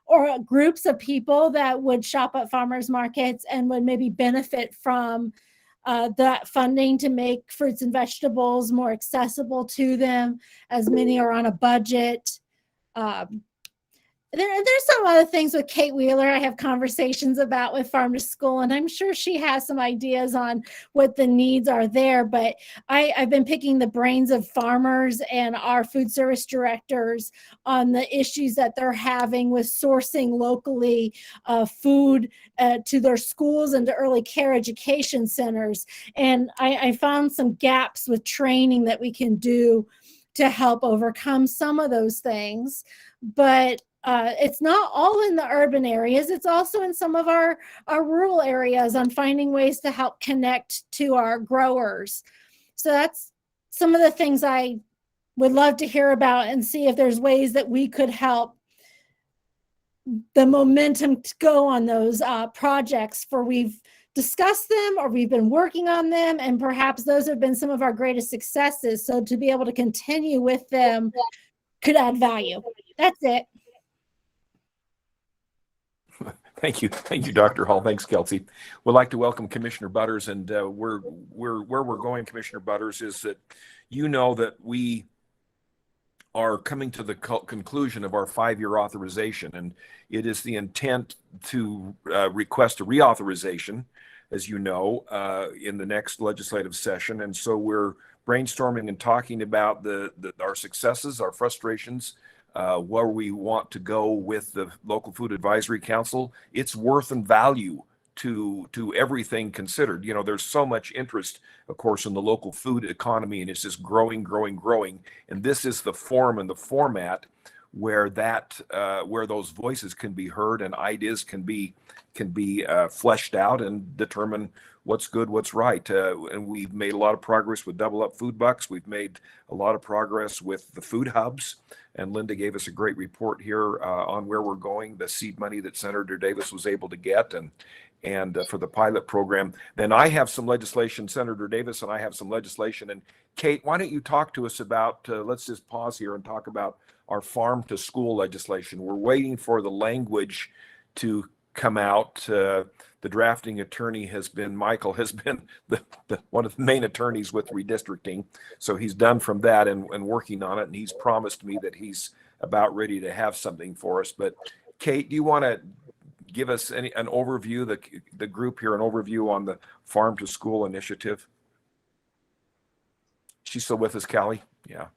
or groups of people that would shop at farmers markets and would maybe benefit from that funding to make fruits and vegetables more accessible to them, as many are on a budget. There's some other things with Kate Wheeler I have conversations about with Farm to School, and I'm sure she has some ideas on what the needs are there. But I've been picking the brains of farmers and our food service directors on the issues that they're having with sourcing locally food to their schools and to early care education centers. And I found some gaps with training that we can do to help overcome some of those things. But it's not all in the urban areas. It's also in some of our rural areas on finding ways to help connect to our growers. So that's some of the things I would love to hear about and see if there's ways that we could help the momentum to go on those projects, for we've discussed them or we've been working on them, and perhaps those have been some of our greatest successes. So to be able to continue with them could add value. That's it. Thank you, Dr. Hall. Thanks, Kelsey. We'd like to welcome Commissioner Butters, and where we're going, Commissioner Butters, is that you know that we are coming to the conclusion of our 5-year authorization, and it is the intent to request a reauthorization, as you know, in the next legislative session. And so we're brainstorming and talking about our successes, our frustrations, where we want to go with the Local Food Advisory Council, its worth and value to everything considered. You know, there's so much interest, of course, in the local food economy, and it's just growing. And this is the form and the format where those voices can be heard and ideas can be fleshed out and determine what's good, what's right. And we've made a lot of progress with Double Up Food Bucks. We've made a lot of progress with the food hubs. And Linda gave us a great report here on where we're going, the seed money that Senator Davis was able to get, and for the pilot program. Then I have some legislation, Senator Davis and I have some legislation. And Kate, why don't you talk to us about, let's just pause here and talk about our farm to school legislation. We're waiting for the language to come out. The drafting attorney Michael has been one of the main attorneys with redistricting. So he's done from that and working on it. And he's promised me that he's about ready to have something for us. But Kate, do you want to give us an overview, the group here, an overview on the Farm to School initiative? She's still with us, Callie? Yeah.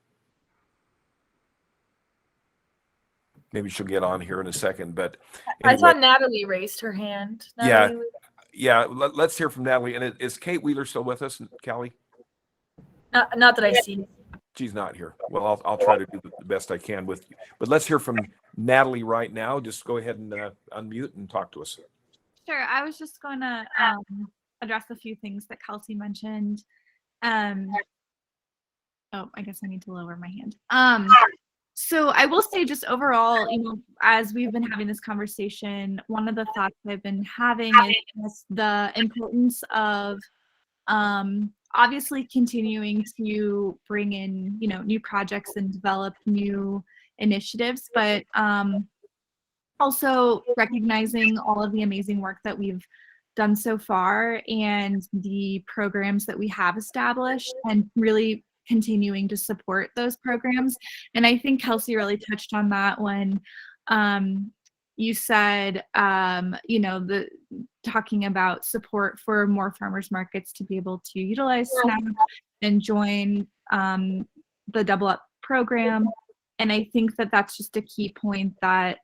Maybe she'll get on here in a second, but anyway. I thought Natalie raised her hand. Natalie. Yeah. Let's hear from Natalie. And is Kate Wheeler still with us, Callie? Not that I see. She's not here. Well, I'll try to do the best I can with you. But let's hear from Natalie right now. Just go ahead and unmute and talk to us. Sure. I was just going to address a few things that Kelsey mentioned. I guess I need to lower my hand. So I will say, just overall, as we've been having this conversation, one of the thoughts I've been having is the importance of obviously continuing to bring in, new projects and develop new initiatives, but also recognizing all of the amazing work that we've done so far and the programs that we have established, and really continuing to support those programs. And I think Kelsey really touched on that when you said, talking about support for more farmers markets to be able to utilize SNAP and join the Double Up program. And I think that that's just a key point, that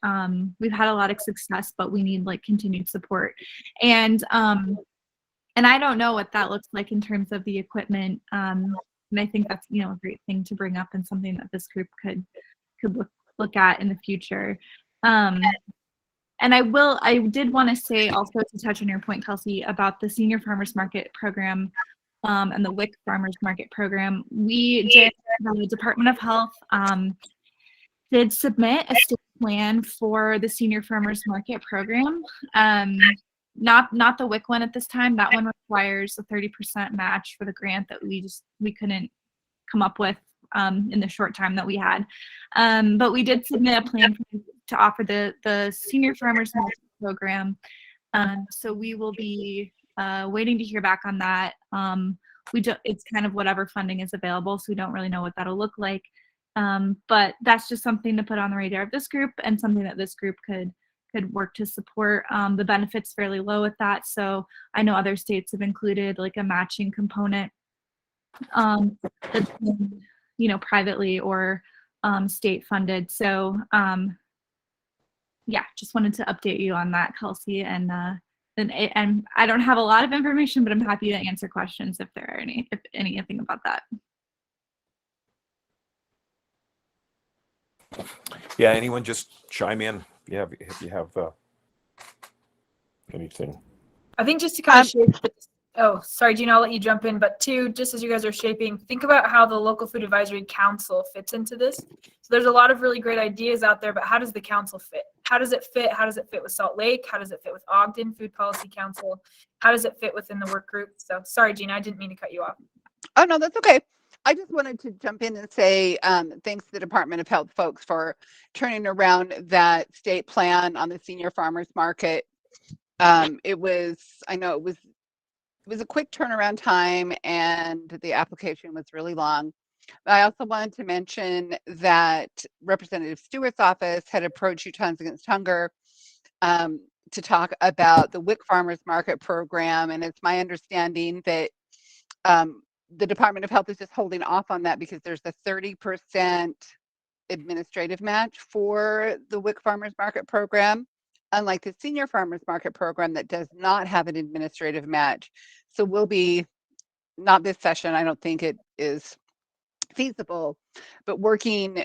we've had a lot of success, but we need continued support. And I don't know what that looks like in terms of the equipment. And I think that's, a great thing to bring up and something that this group could look at in the future. And I did want to say also, to touch on your point, Kelsey, about the Senior Farmers Market Program and the WIC Farmers Market Program. We did, the Department of Health did submit a state plan for the Senior Farmers Market program. Not the WIC one at this time. That one requires a 30% match for the grant that we couldn't come up with in the short time that we had. But we did submit a plan to offer the Senior Farmers Market program. So we will be waiting to hear back on that. It's kind of whatever funding is available, so we don't really know what that'll look like. But that's just something to put on the radar of this group, and something that this group could work to support. The benefit's fairly low with that, so I know other states have included like a matching component, that's been, privately or state funded. So yeah, just wanted to update you on that, Kelsey. And I don't have a lot of information, but I'm happy to answer questions if there are anything about that. Yeah, anyone just chime in if you have anything. I think just to kind of shape this, oh, sorry, Gina, I'll let you jump in, but two, just as you guys are shaping, think about how the Local Food Advisory Council fits into this. So there's a lot of really great ideas out there, but how does the council fit? How does it fit? How does it fit with Salt Lake? How does it fit with Ogden Food Policy Council? How does it fit within the work group? So sorry, Gina, I didn't mean to cut you off. Oh, no, that's okay. I just wanted to jump in and say thanks to the Department of Health folks for turning around that state plan on the Senior Farmers Market. It was a quick turnaround time, and the application was really long. I also wanted to mention that Representative Stewart's office had approached Utahns Against Hunger to talk about the WIC Farmers Market program, and it's my understanding that the Department of Health is just holding off on that because there's a 30% administrative match for the WIC Farmers Market program, unlike the Senior Farmers Market program that does not have an administrative match. So we'll be, not this session, I don't think it is feasible, but working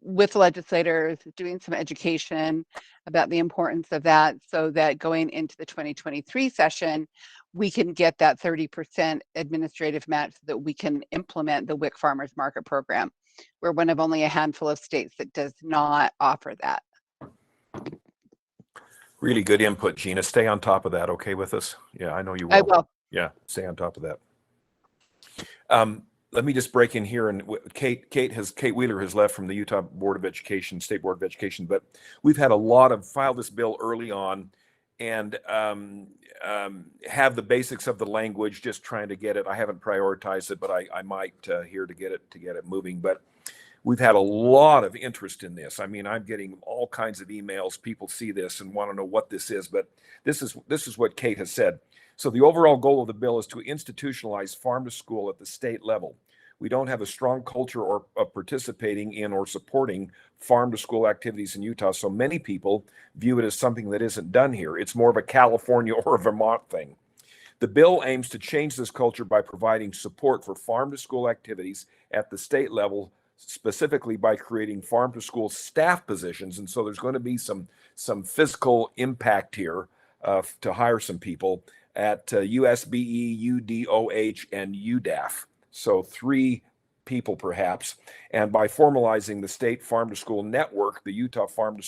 with legislators, doing some education about the importance of that, so that going into the 2023 session, we can get that 30% administrative match so that we can implement the WIC Farmers Market program. We're one of only a handful of states that does not offer that. Really good input, Gina. Stay on top of that, okay, with us? Yeah, I know you will. I will. Yeah, stay on top of that. Let me just break in here, and Kate Wheeler has left from the Utah Board of Education, State Board of Education, but we've had a lot of filed this bill early on, and have the basics of the language, just trying to get it. I haven't prioritized it, but I might here to get it moving. But we've had a lot of interest in this. I mean, I'm getting all kinds of emails. People see this and want to know what this is, but this is what Kate has said. So the overall goal of the bill is to institutionalize farm to school at the state level. We don't have a strong culture of participating in or supporting farm to school activities in Utah. So many people view it as something that isn't done here. It's more of a California or a Vermont thing. The bill aims to change this culture by providing support for farm to school activities at the state level, specifically by creating farm to school staff positions. And so there's going to be some fiscal impact here to hire some people at USBE, UDOH, and UDAF. So 3 people perhaps. And by formalizing the state farm to school network, the Utah Farm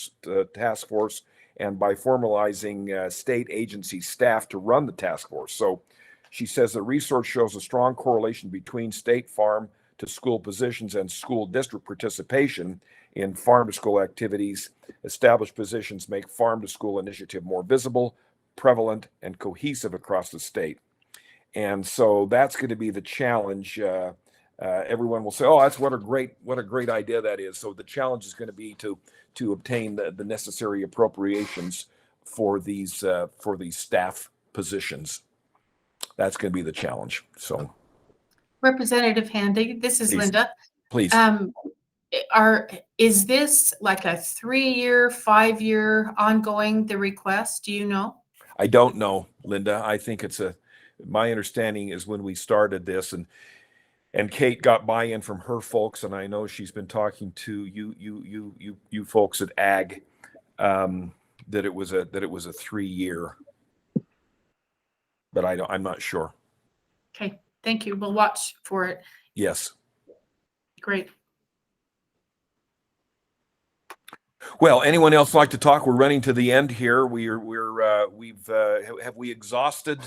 Task Force, and by formalizing state agency staff to run the task force. So she says the research shows a strong correlation between state farm to school positions and school district participation in farm to school activities. Established positions make farm to school initiative more visible, prevalent, and cohesive across the state. And so that's going to be the challenge. Everyone will say, "Oh, that's what a great idea that is." So the challenge is going to be to obtain the necessary appropriations for these staff positions. That's going to be the challenge. So, Representative Handy, this is Please. Linda. please. Is this like a 3-year, 5-year ongoing, the request? Do you know? I don't know, Linda. I think my understanding is when we started this, and Kate got buy-in from her folks, and I know she's been talking to you folks at Ag, that it was a 3-year, but I'm not sure. Okay, thank you. We'll watch for it. Yes. Great. Well, anyone else like to talk? We're running to the end here. Have we exhausted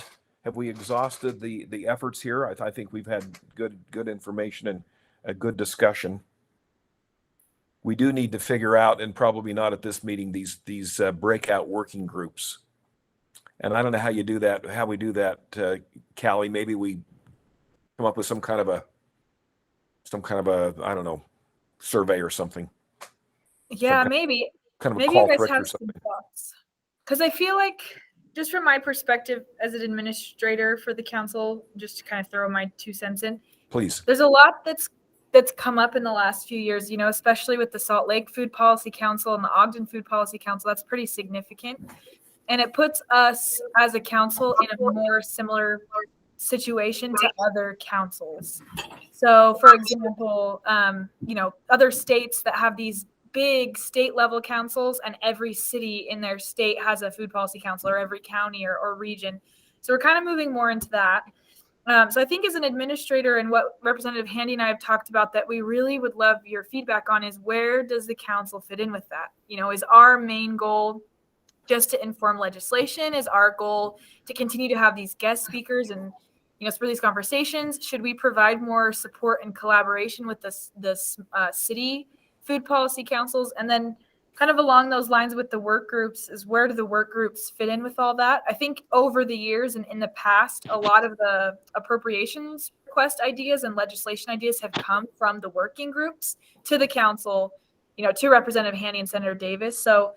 the efforts here? I think we've had good information and a good discussion. We do need to figure out, and probably not at this meeting, these breakout working groups. And I don't know how you do that, how we do that, Callie. Maybe we come up with some kind of a I don't know, survey or something. Yeah, maybe. Kind of a Maybe call you guys trick or have some something. thoughts. Because I feel like, just from my perspective as an administrator for the council, just to kind of throw my 2 cents in, Please. there's a lot that's come up in the last few years, you know, especially with the Salt Lake Food Policy Council and the Ogden Food Policy Council. That's pretty significant. And it puts us as a council in a more similar situation to other councils. So, for example, you know, other states that have these big state level councils, and every city in their state has a food policy council, or every county or region. So we're kind of moving more into that. So I think as an administrator, and what Representative Handy and I have talked about that we really would love your feedback on, is where does the council fit in with that? You know, is our main goal just to inform legislation? Is our goal to continue to have these guest speakers and, you know, for these conversations? Should we provide more support and collaboration with this city food policy councils? And then kind of along those lines with the work groups, is where do the work groups fit in with all that? I think over the years and in the past, a lot of the appropriations request ideas and legislation ideas have come from the working groups to the council, you know, to Representative Handy and Senator Davis. So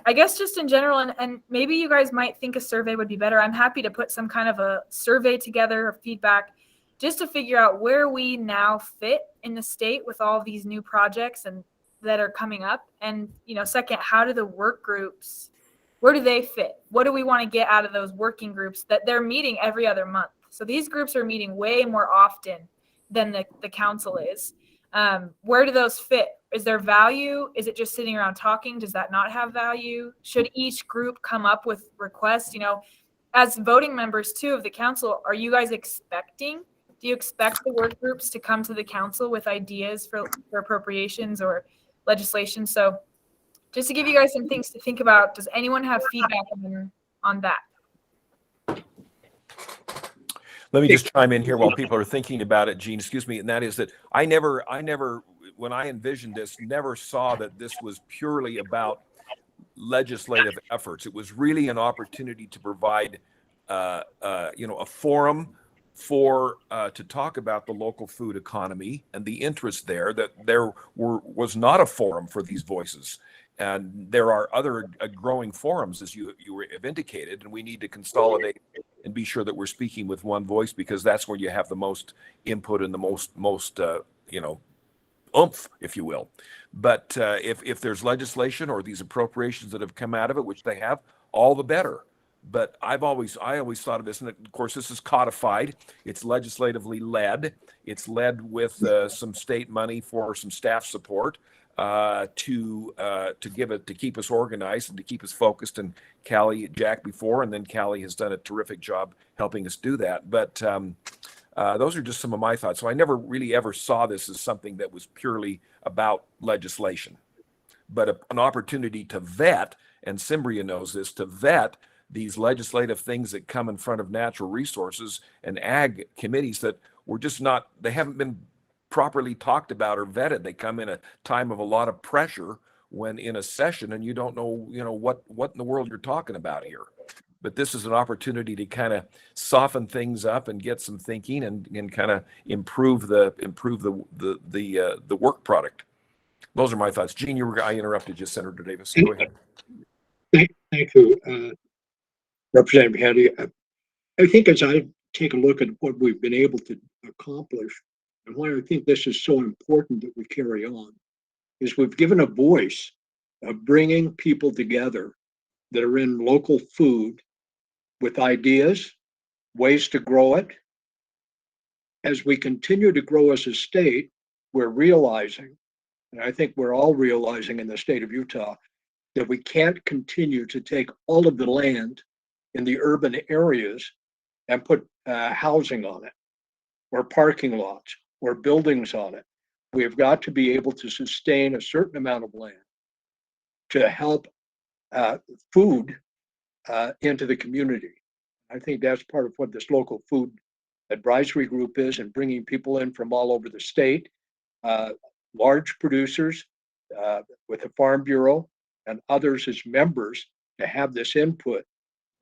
I guess just in general, and maybe you guys might think a survey would be better. I'm happy to put some kind of a survey together or feedback just to figure out where we now fit in the state with all these new projects and that are coming up. And, you know, second, how do the work groups, where do they fit? What do we want to get out of those working groups that they're meeting every other month? So these groups are meeting way more often than the council is. Where do those fit? Is there value? Is it just sitting around talking? Does that not have value? Should each group come up with requests? You know, as voting members too of the council, are you guys do you expect the work groups to come to the council with ideas for appropriations or legislation? So just to give you guys some things to think about, does anyone have feedback on that? Let me just chime in here while people are thinking about it, Gene, excuse me. And that is that I never, when I envisioned this, never saw that this was purely about legislative efforts. It was really an opportunity to provide, you know, a forum for to talk about the local food economy and the interest there, that there was not a forum for these voices. And there are other growing forums, as you have indicated, and we need to consolidate and be sure that we're speaking with one voice, because that's where you have the most input and the most you know, oomph, if you will. But if there's legislation or these appropriations that have come out of it, which they have, all the better. But I always thought of this, and of course this is codified. It's legislatively led. It's led with some state money for some staff support to keep us organized and to keep us focused. And Callie, Jack before, and then Callie has done a terrific job helping us do that. But those are just some of my thoughts. So I never really ever saw this as something that was purely about legislation, but an opportunity to vet, and Cimbria knows this, to vet these legislative things that come in front of natural resources and ag committees that were just not, they haven't been properly talked about or vetted. They come in a time of a lot of pressure when in a session and you don't know, you know, what in the world you're talking about here. But this is an opportunity to kind of soften things up and get some thinking and kind of improve the work product. Those are my thoughts. Gene, I interrupted you, Senator Davis. Go ahead. Thank you, Representative Handy. I think as I take a look at what we've been able to accomplish, and why I think this is so important that we carry on, is we've given a voice of bringing people together that are in local food with ideas, ways to grow it. As we continue to grow as a state, we're realizing, and I think we're all realizing in the state of Utah, that we can't continue to take all of the land in the urban areas and put housing on it, or parking lots, or buildings on it. We've got to be able to sustain a certain amount of land to help food into the community. I think that's part of what this local food advisory group is, and bringing people in from all over the state, large producers with the Farm Bureau and others as members to have this input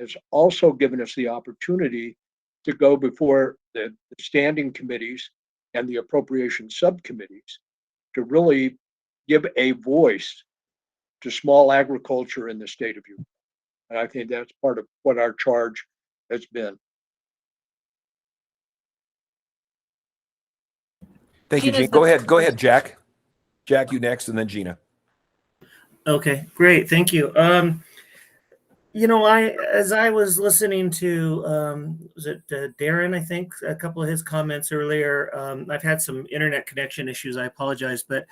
has also given us the opportunity to go before the standing committees and the appropriation subcommittees to really give a voice to small agriculture in the state of Utah. And I think that's part of what our charge has been. Thank you, Gina's Gene. Go ahead, Jack. Jack, you next, and then Gina. Okay, great. Thank you. You know, as I was listening to, was it Darren, I think, a couple of his comments earlier, I've had some internet connection issues. I apologize. But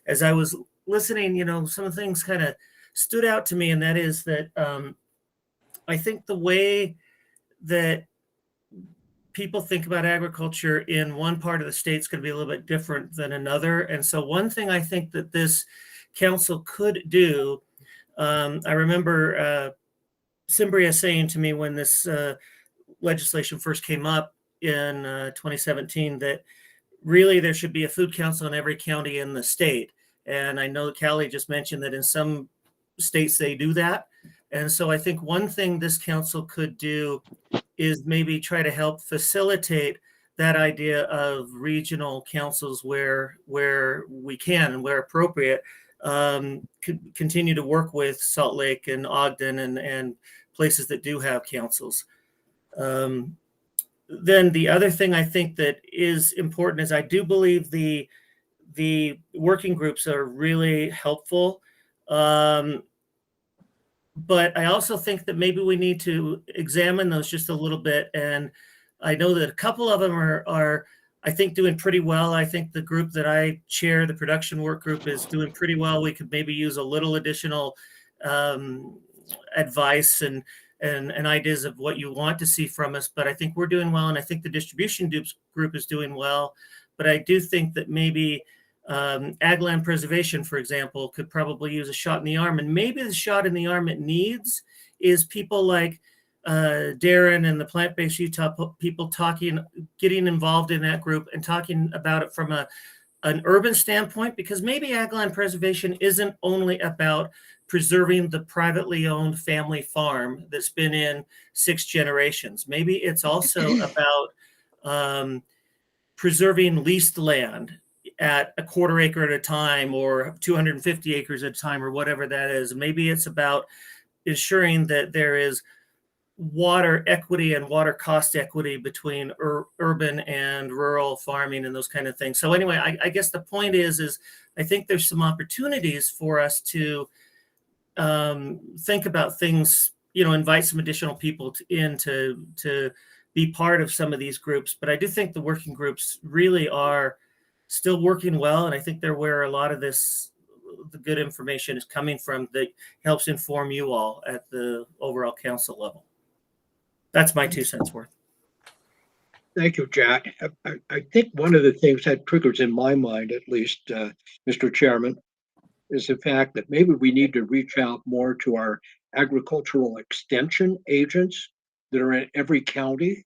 as I was listening, you know, some of the things kind of stood out to me, and that is that I think the way that people think about agriculture in one part of the state is going to be a little bit different than another. And so one thing I think that this council could do, I remember Cimbria saying to me when this legislation first came up in 2017 that really there should be a food council in every county in the state. And I know Callie just mentioned that in some states they do that. And so I think one thing this council could do is maybe try to help facilitate that idea of regional councils where we can and where appropriate, continue to work with Salt Lake and Ogden and places that do have councils. Then the other thing I think that is important is I do believe the working groups are really helpful. But I also think that maybe we need to examine those just a little bit. And I know that a couple of them are I think, doing pretty well. I think the group that I chair, the production work group, is doing pretty well. We could maybe use a little additional advice and ideas of what you want to see from us. But I think we're doing well. And I think the distribution group is doing well. But I do think that maybe ag land preservation, for example, could probably use a shot in the arm. And maybe the shot in the arm it needs is people like Darren and the Plant-Based Utah people getting involved in that group and talking about it from an urban standpoint, because maybe ag land preservation isn't only about preserving the privately owned family farm that's been in 6 generations. Maybe it's also about preserving leased land at a 1/4 acre at a time or 250 acres at a time or whatever that is. Maybe it's about ensuring that there is water equity and water cost equity between urban and rural farming and those kind of things. So anyway, I guess the point is I think there's some opportunities for us to think about things, invite some additional people to be part of some of these groups. But I do think the working groups really are still working well. And I think they're where a lot of the good information is coming from that helps inform you all at the overall council level. That's my 2 cents worth. Thank you, Jack. I think one of the things that triggers in my mind, at least, Mr. Chairman, is the fact that maybe we need to reach out more to our agricultural extension agents that are in every county,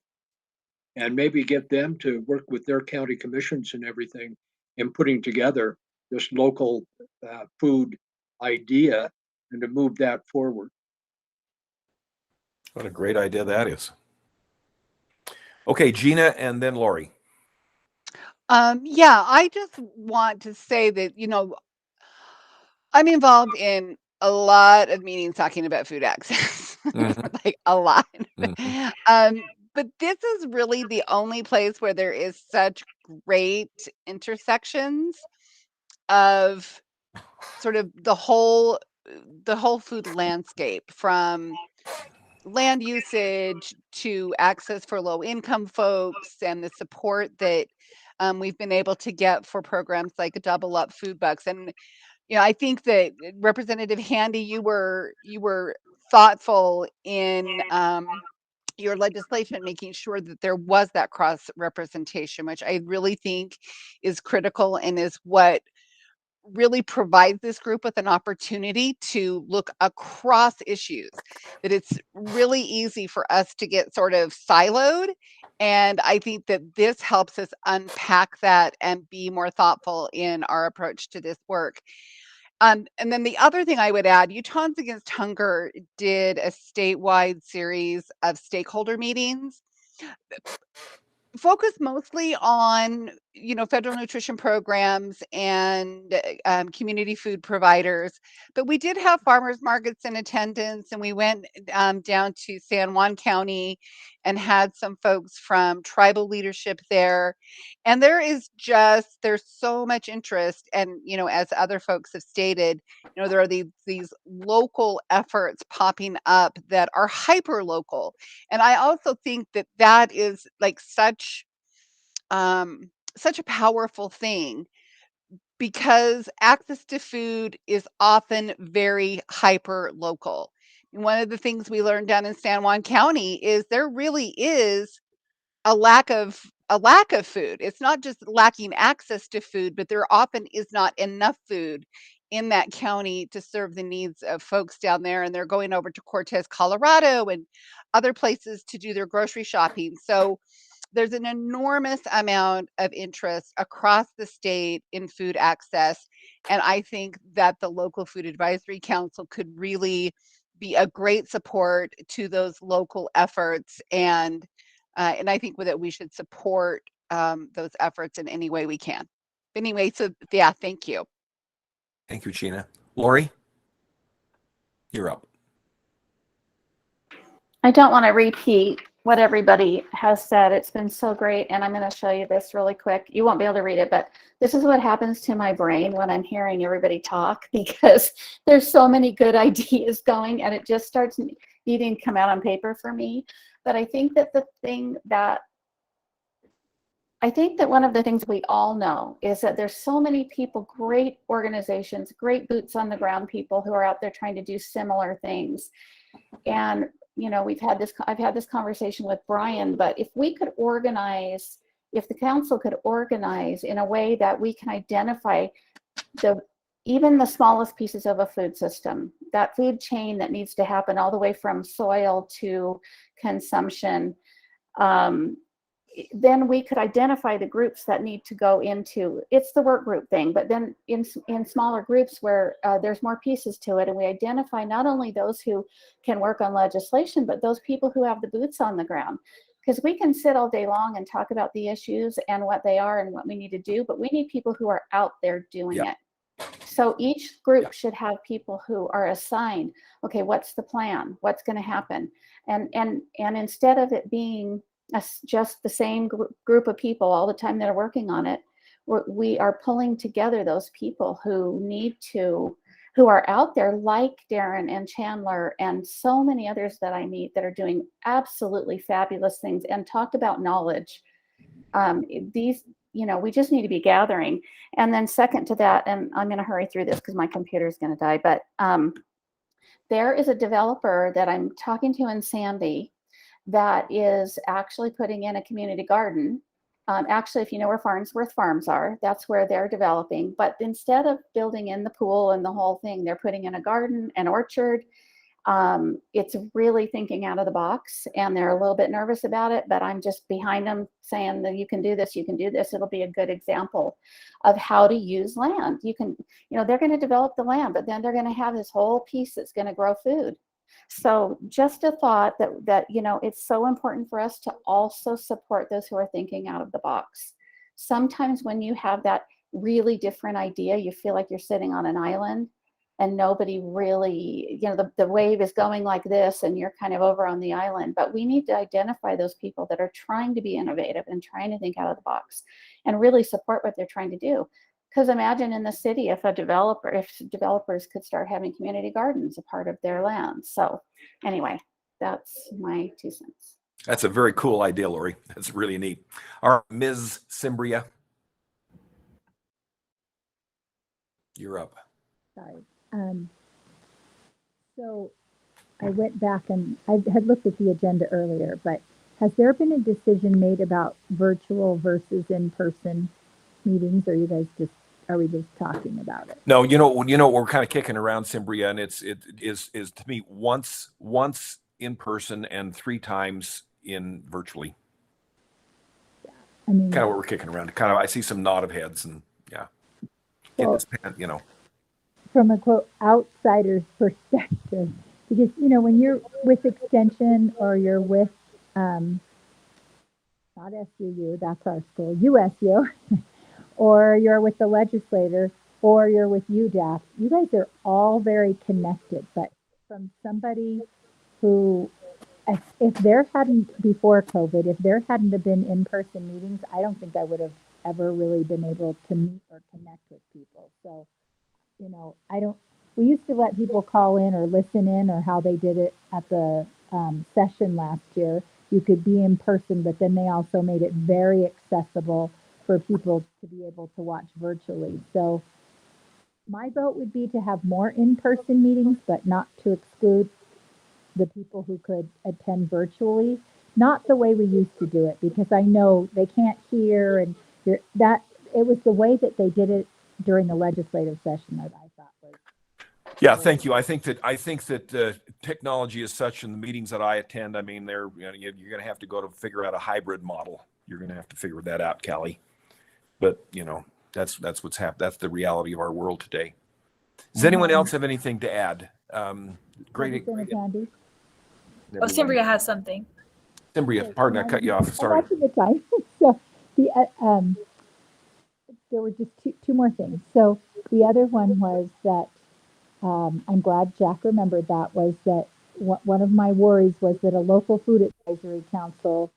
and maybe get them to work with their county commissions and everything in putting together this local food idea and to move that forward. What a great idea that is. Okay, Gina, and then Lori. Yeah, I just want to say that, I'm involved in a lot of meetings talking about food access, like a lot. But this is really the only place where there is such great intersections of sort of the whole food landscape, from land usage to access for low income folks and the support that we've been able to get for programs like Double Up Food Bucks. And I think that Representative Handy, you were thoughtful in your legislation, making sure that there was that cross representation, which I really think is critical and is what really provides this group with an opportunity to look across issues, that it's really easy for us to get sort of siloed. And I think that this helps us unpack that and be more thoughtful in our approach to this work. And then the other thing I would add, Utahns Against Hunger did a statewide series of stakeholder meetings, focus mostly on, federal nutrition programs and community food providers. But we did have farmers markets in attendance, and we went down to San Juan County and had some folks from tribal leadership there. And there's so much interest. And, as other folks have stated, there are these local efforts popping up that are hyper local. And I also think that is like such a powerful thing, because access to food is often very hyper local. One of the things we learned down in San Juan County is there really is a lack of food. It's not just lacking access to food, but there often is not enough food in that county to serve the needs of folks down there, and they're going over to Cortez, Colorado and other places to do their grocery shopping. So there's an enormous amount of interest across the state in food access, and I think that the local food advisory council could really be a great support to those local efforts. And I think that we should support those efforts in any way we can. Anyway, so yeah, thank you. Thank you, Gina. Lori, you're up. I don't want to repeat what everybody has said. It's been so great. And I'm going to show you this really quick. You won't be able to read it, but this is what happens to my brain when I'm hearing everybody talk, because there's so many good ideas going and it just starts needing to come out on paper for me. But I think that one of the things we all know is that there's so many people, great organizations, great boots on the ground people who are out there trying to do similar things. And I've had this conversation with Brian, but if we could organize, if the council could organize in a way that we can identify even the smallest pieces of a food system, that food chain that needs to happen all the way from soil to consumption, then we could identify the groups that need to go into, it's the work group thing, but then in smaller groups where there's more pieces to it, and we identify not only those who can work on legislation, but those people who have the boots on the ground. Because we can sit all day long and talk about the issues and what they are and what we need to do, but we need people who are out there doing it. So each group should have people who are assigned, okay, what's the plan? What's going to happen? And instead of it being just the same group of people all the time that are working on it, we are pulling together those people who are out there, like Darren and Chandler and so many others that I meet that are doing absolutely fabulous things. And talk about knowledge. We just need to be gathering. And then second to that, and I'm going to hurry through this because my computer is going to die, but there is a developer that I'm talking to in Sandy that is actually putting in a community garden. Actually, if you know where Farnsworth Farms are, that's where they're developing. But instead of building in the pool and the whole thing, they're putting in a garden, an orchard. It's really thinking out of the box, and they're a little bit nervous about it, but I'm just behind them saying that you can do this, you can do this. It'll be a good example of how to use land. They're going to develop the land, but then they're going to have this whole piece that's going to grow food. So just a thought that it's so important for us to also support those who are thinking out of the box. Sometimes when you have that really different idea, you feel like you're sitting on an island and nobody really, the wave is going like this and you're kind of over on the island. But we need to identify those people that are trying to be innovative and trying to think out of the box and really support what they're trying to do. Because imagine in the city if developers could start having community gardens a part of their land. So anyway, that's my 2 cents. That's a very cool idea, Lori. That's really neat. All right, Ms. Cimbria, you're up. Sorry. So I went back and I had looked at the agenda earlier, but has there been a decision made about virtual versus in-person meetings, or are are we just talking about it? No, we're kind of kicking around, Cimbria, and it is to me once in person and 3 times in virtually. I mean, Kind of what we're kicking around. Kind of, I see some nod of heads, and yeah, well, get this, from a quote outsider's perspective, because when you're with Extension or you're with not SUU, that's our school, USU, or you're with the legislator, or you're with UDAP, you guys are all very connected. But from somebody who, if there hadn't, before COVID, if there hadn't have been in-person meetings, I don't think I would have ever really been able to meet or connect with people. So, we used to let people call in or listen in, or how they did it at the session last year. You could be in person, but then they also made it very accessible for people to be able to watch virtually. So my vote would be to have more in-person meetings, but not to exclude the people who could attend virtually. Not the way we used to do it, because I know they can't hear, and that it was the way that they did it during the legislative session that I thought was. Yeah, thank you. I think that technology is such in the meetings that I attend. I mean, you're going to have to go to figure out a hybrid model. You're going to have to figure that out, Callie. But that's what's happened. That's the reality of our world today. Does anyone else have anything to add? Great. Handy. Oh, Cimbria has something. Cimbria, pardon, I cut you off. Sorry. Watching the time. So there were just two more things. So the other one was that I'm glad Jack remembered that, was that one of my worries was that a local food advisory council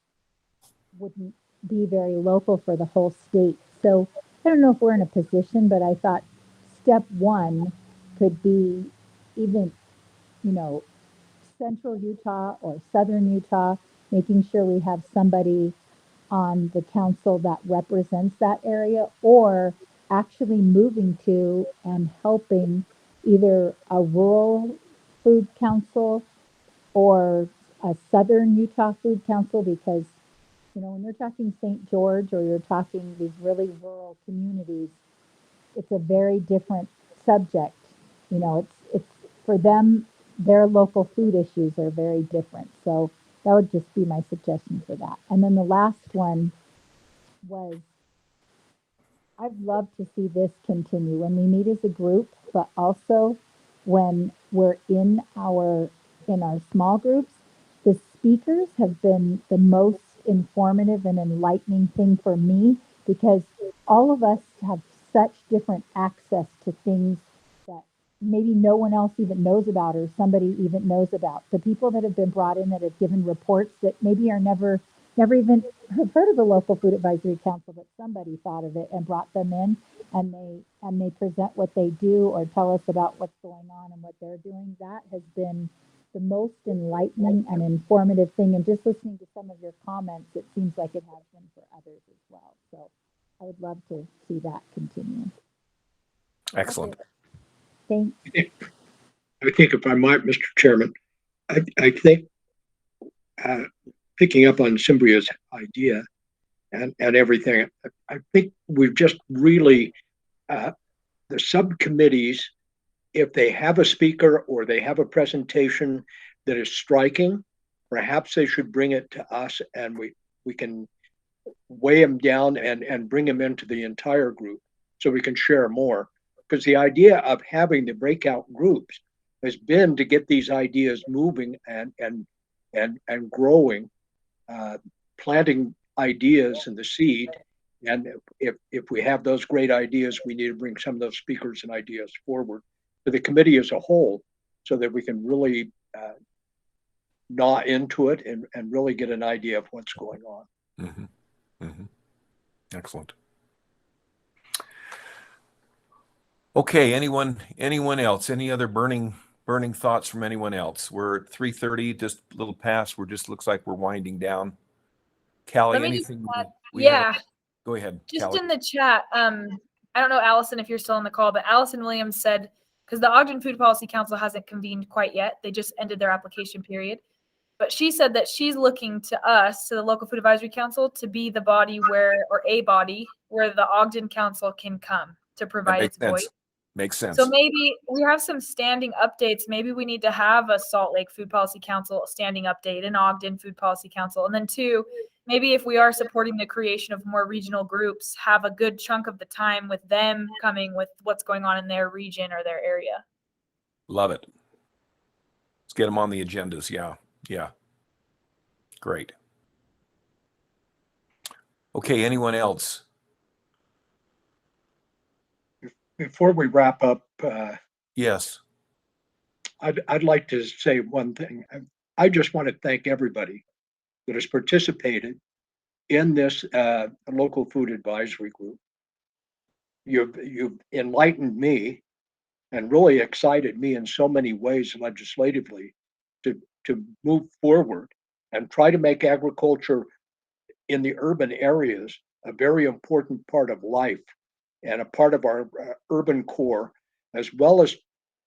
wouldn't be very local for the whole state. So I don't know if we're in a position, but I thought step 1 could be even, central Utah or southern Utah, making sure we have somebody on the council that represents that area, or actually moving to and helping either a rural food council or a southern Utah food council, because when you're talking St. George or you're talking these really rural communities, it's a very different subject. It's for them, their local food issues are very different. So that would just be my suggestion for that. And then the last one was, I'd love to see this continue when we meet as a group, but also when we're in our small groups. The speakers have been the most informative and enlightening thing for me, because all of us have such different access to things that maybe no one else even knows about, or somebody even knows about. The people that have been brought in that have given reports that maybe are never even have heard of the local food advisory council, but somebody thought of it and brought them in, and they present what they do or tell us about what's going on and what they're doing. That has been the most enlightening and informative thing. And just listening to some of your comments, it seems like it has been for others as well. So I would love to see that continue. Excellent. Thanks. I think if I might, Mr. Chairman, I think picking up on Cimbria's idea and everything, I think we've just really, the subcommittees, if they have a speaker or they have a presentation that is striking, perhaps they should bring it to us, and we can weigh them down and bring them into the entire group so we can share more. Because the idea of having the breakout groups has been to get these ideas moving and growing, planting ideas in the seed. And if we have those great ideas, we need to bring some of those speakers and ideas forward to the committee as a whole, so that we can really gnaw into it and really get an idea of what's going on. Mm-hmm. Mm-hmm. Excellent. Okay, anyone else? Any other burning thoughts from anyone else? We're at 3:30, just a little past. Looks like we're winding down. Callie, anything? Go ahead. Just Callie. in the chat, I don't know, Allison, if you're still on the call, but Allison Williams said, because the Ogden Food Policy Council hasn't convened quite yet. They just ended their application period. But she said that she's looking to us, to the Local Food Advisory Council, to be the body where the Ogden Council can come to That provide makes its voice. sense. Makes sense. So maybe we have some standing updates. Maybe we need to have a Salt Lake Food Policy Council standing update, an Ogden Food Policy Council. And then two, maybe if we are supporting the creation of more regional groups, have a good chunk of the time with them coming with what's going on in their region or their area. Love it. Let's get them on the agendas. Yeah. Yeah. Great. Okay. Anyone else? Before we wrap up, Yes. I'd like to say one thing. I just want to thank everybody that has participated in this local food advisory group. You've enlightened me and really excited me in so many ways legislatively to move forward and try to make agriculture in the urban areas a very important part of life and a part of our urban core, as well as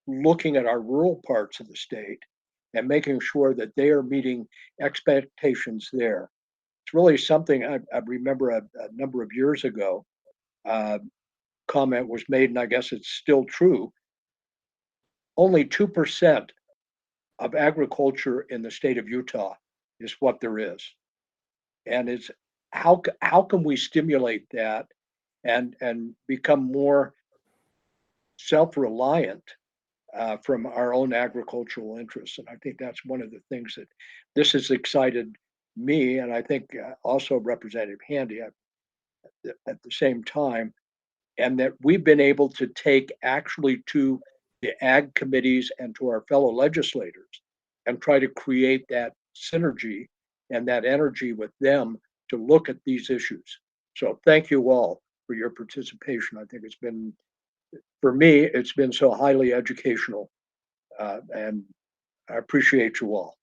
looking at our rural parts of the state and making sure that they are meeting expectations there. It's really something I remember a number of years ago, comment was made, and I guess it's still true. Only 2% of agriculture in the state of Utah is what there is. And it's how can we stimulate that and become more self-reliant from our own agricultural interests. And I think that's one of the things that this has excited me, and I think also Representative Handy at the same time, and that we've been able to take actually to the ag committees and to our fellow legislators and try to create that synergy and that energy with them to look at these issues. So thank you all for your participation. I think it's been, for me, it's been so highly educational, and I appreciate you all.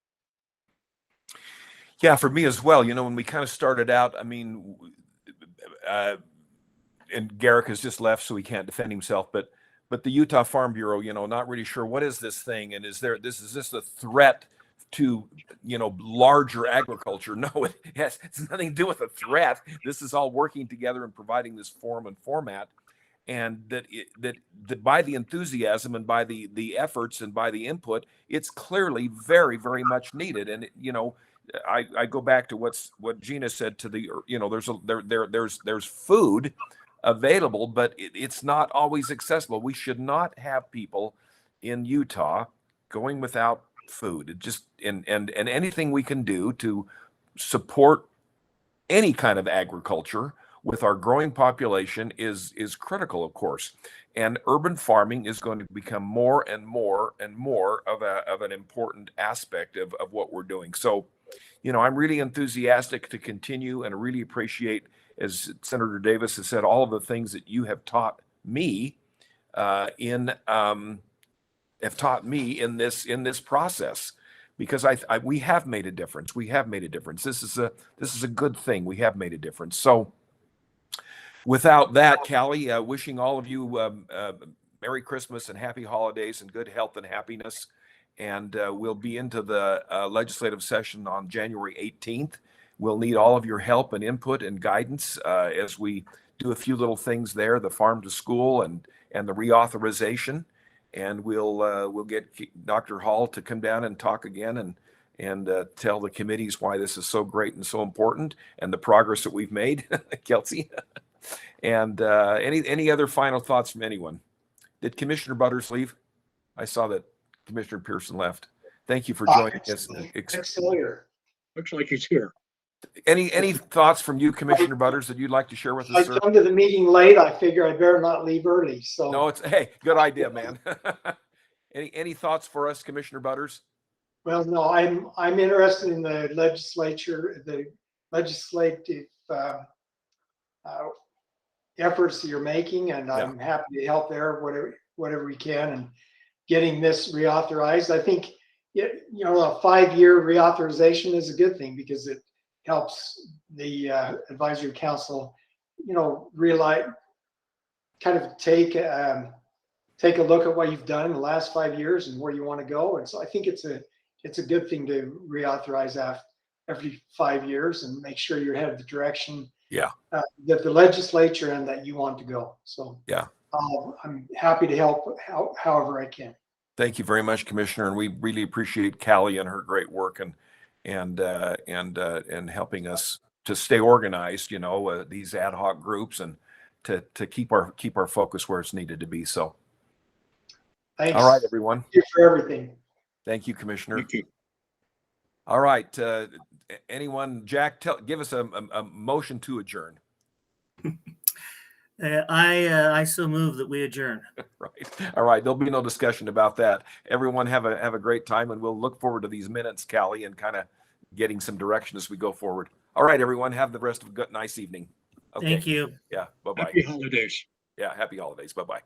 Yeah, for me as well. You know, when we kind of started out, I mean, and Garrick has just left, so he can't defend himself, but the Utah Farm Bureau, you know, not really sure what is this thing, and is this a threat to, you know, larger agriculture? No, it's nothing to do with a threat. This is all working together and providing this form and format, and that by the enthusiasm and by the efforts and by the input, it's clearly very, very much needed. And you know, I go back to what Gina said to the, you know, there's food available, but it's not always accessible. We should not have people in Utah going without food. It just and anything we can do to support any kind of agriculture with our growing population is critical, of course. And urban farming is going to become more and more and more of an important aspect of what we're doing. So, you know, I'm really enthusiastic to continue and really appreciate, as Senator Davis has said, all of the things that you have taught me in this process, because we have made a difference. We have made a difference. This is a good thing. We have made a difference. So without that, Callie, wishing all of you Merry Christmas and Happy Holidays and good health and happiness. And we'll be into the legislative session on January 18th. We'll need all of your help and input and guidance as we do a few little things there, the farm to school and the reauthorization. And we'll get Dr. Hall to come down and talk again and tell the committees why this is so great and so important and the progress that we've made, Kelsey. And any other final thoughts from anyone? Did Commissioner Butters leave? I saw that Commissioner Pearson left. Thank you for joining us. Looks like he's here. Any thoughts from you, Commissioner Butters, that you'd like to share with us, sir? I come to the meeting late. I figure I better not leave early. So no, hey, good idea, man. Any thoughts for us, Commissioner Butters? Well, no, I'm interested in the legislative efforts that you're making, and I'm happy to help there whatever we can, and getting this reauthorized. I think a 5-year reauthorization is a good thing because it helps the advisory council, realize, kind of take a look at what you've done in the last 5 years and where you want to go. And so I think it's a good thing to reauthorize every 5 years and make sure you're headed the direction that the legislature and that you want to go. So I'm happy to help however I can. Thank you very much, Commissioner, and we really appreciate Callie and her great work and helping us to stay organized. You know, these ad hoc groups and to keep our focus where it's needed to be. So, Thanks. all right, everyone. Thank you for everything. Thank you, Commissioner. Thank you. All right, anyone? Jack, give us a motion to adjourn. I so move that we adjourn. Right. All right. There'll be no discussion about that. Everyone have a great time, and we'll look forward to these minutes, Callie, and kind of getting some direction as we go forward. All right, everyone. Have the rest of a good, nice evening. Okay. Thank you. Yeah. Bye-bye. Happy holidays. Yeah. Happy holidays. Bye-bye.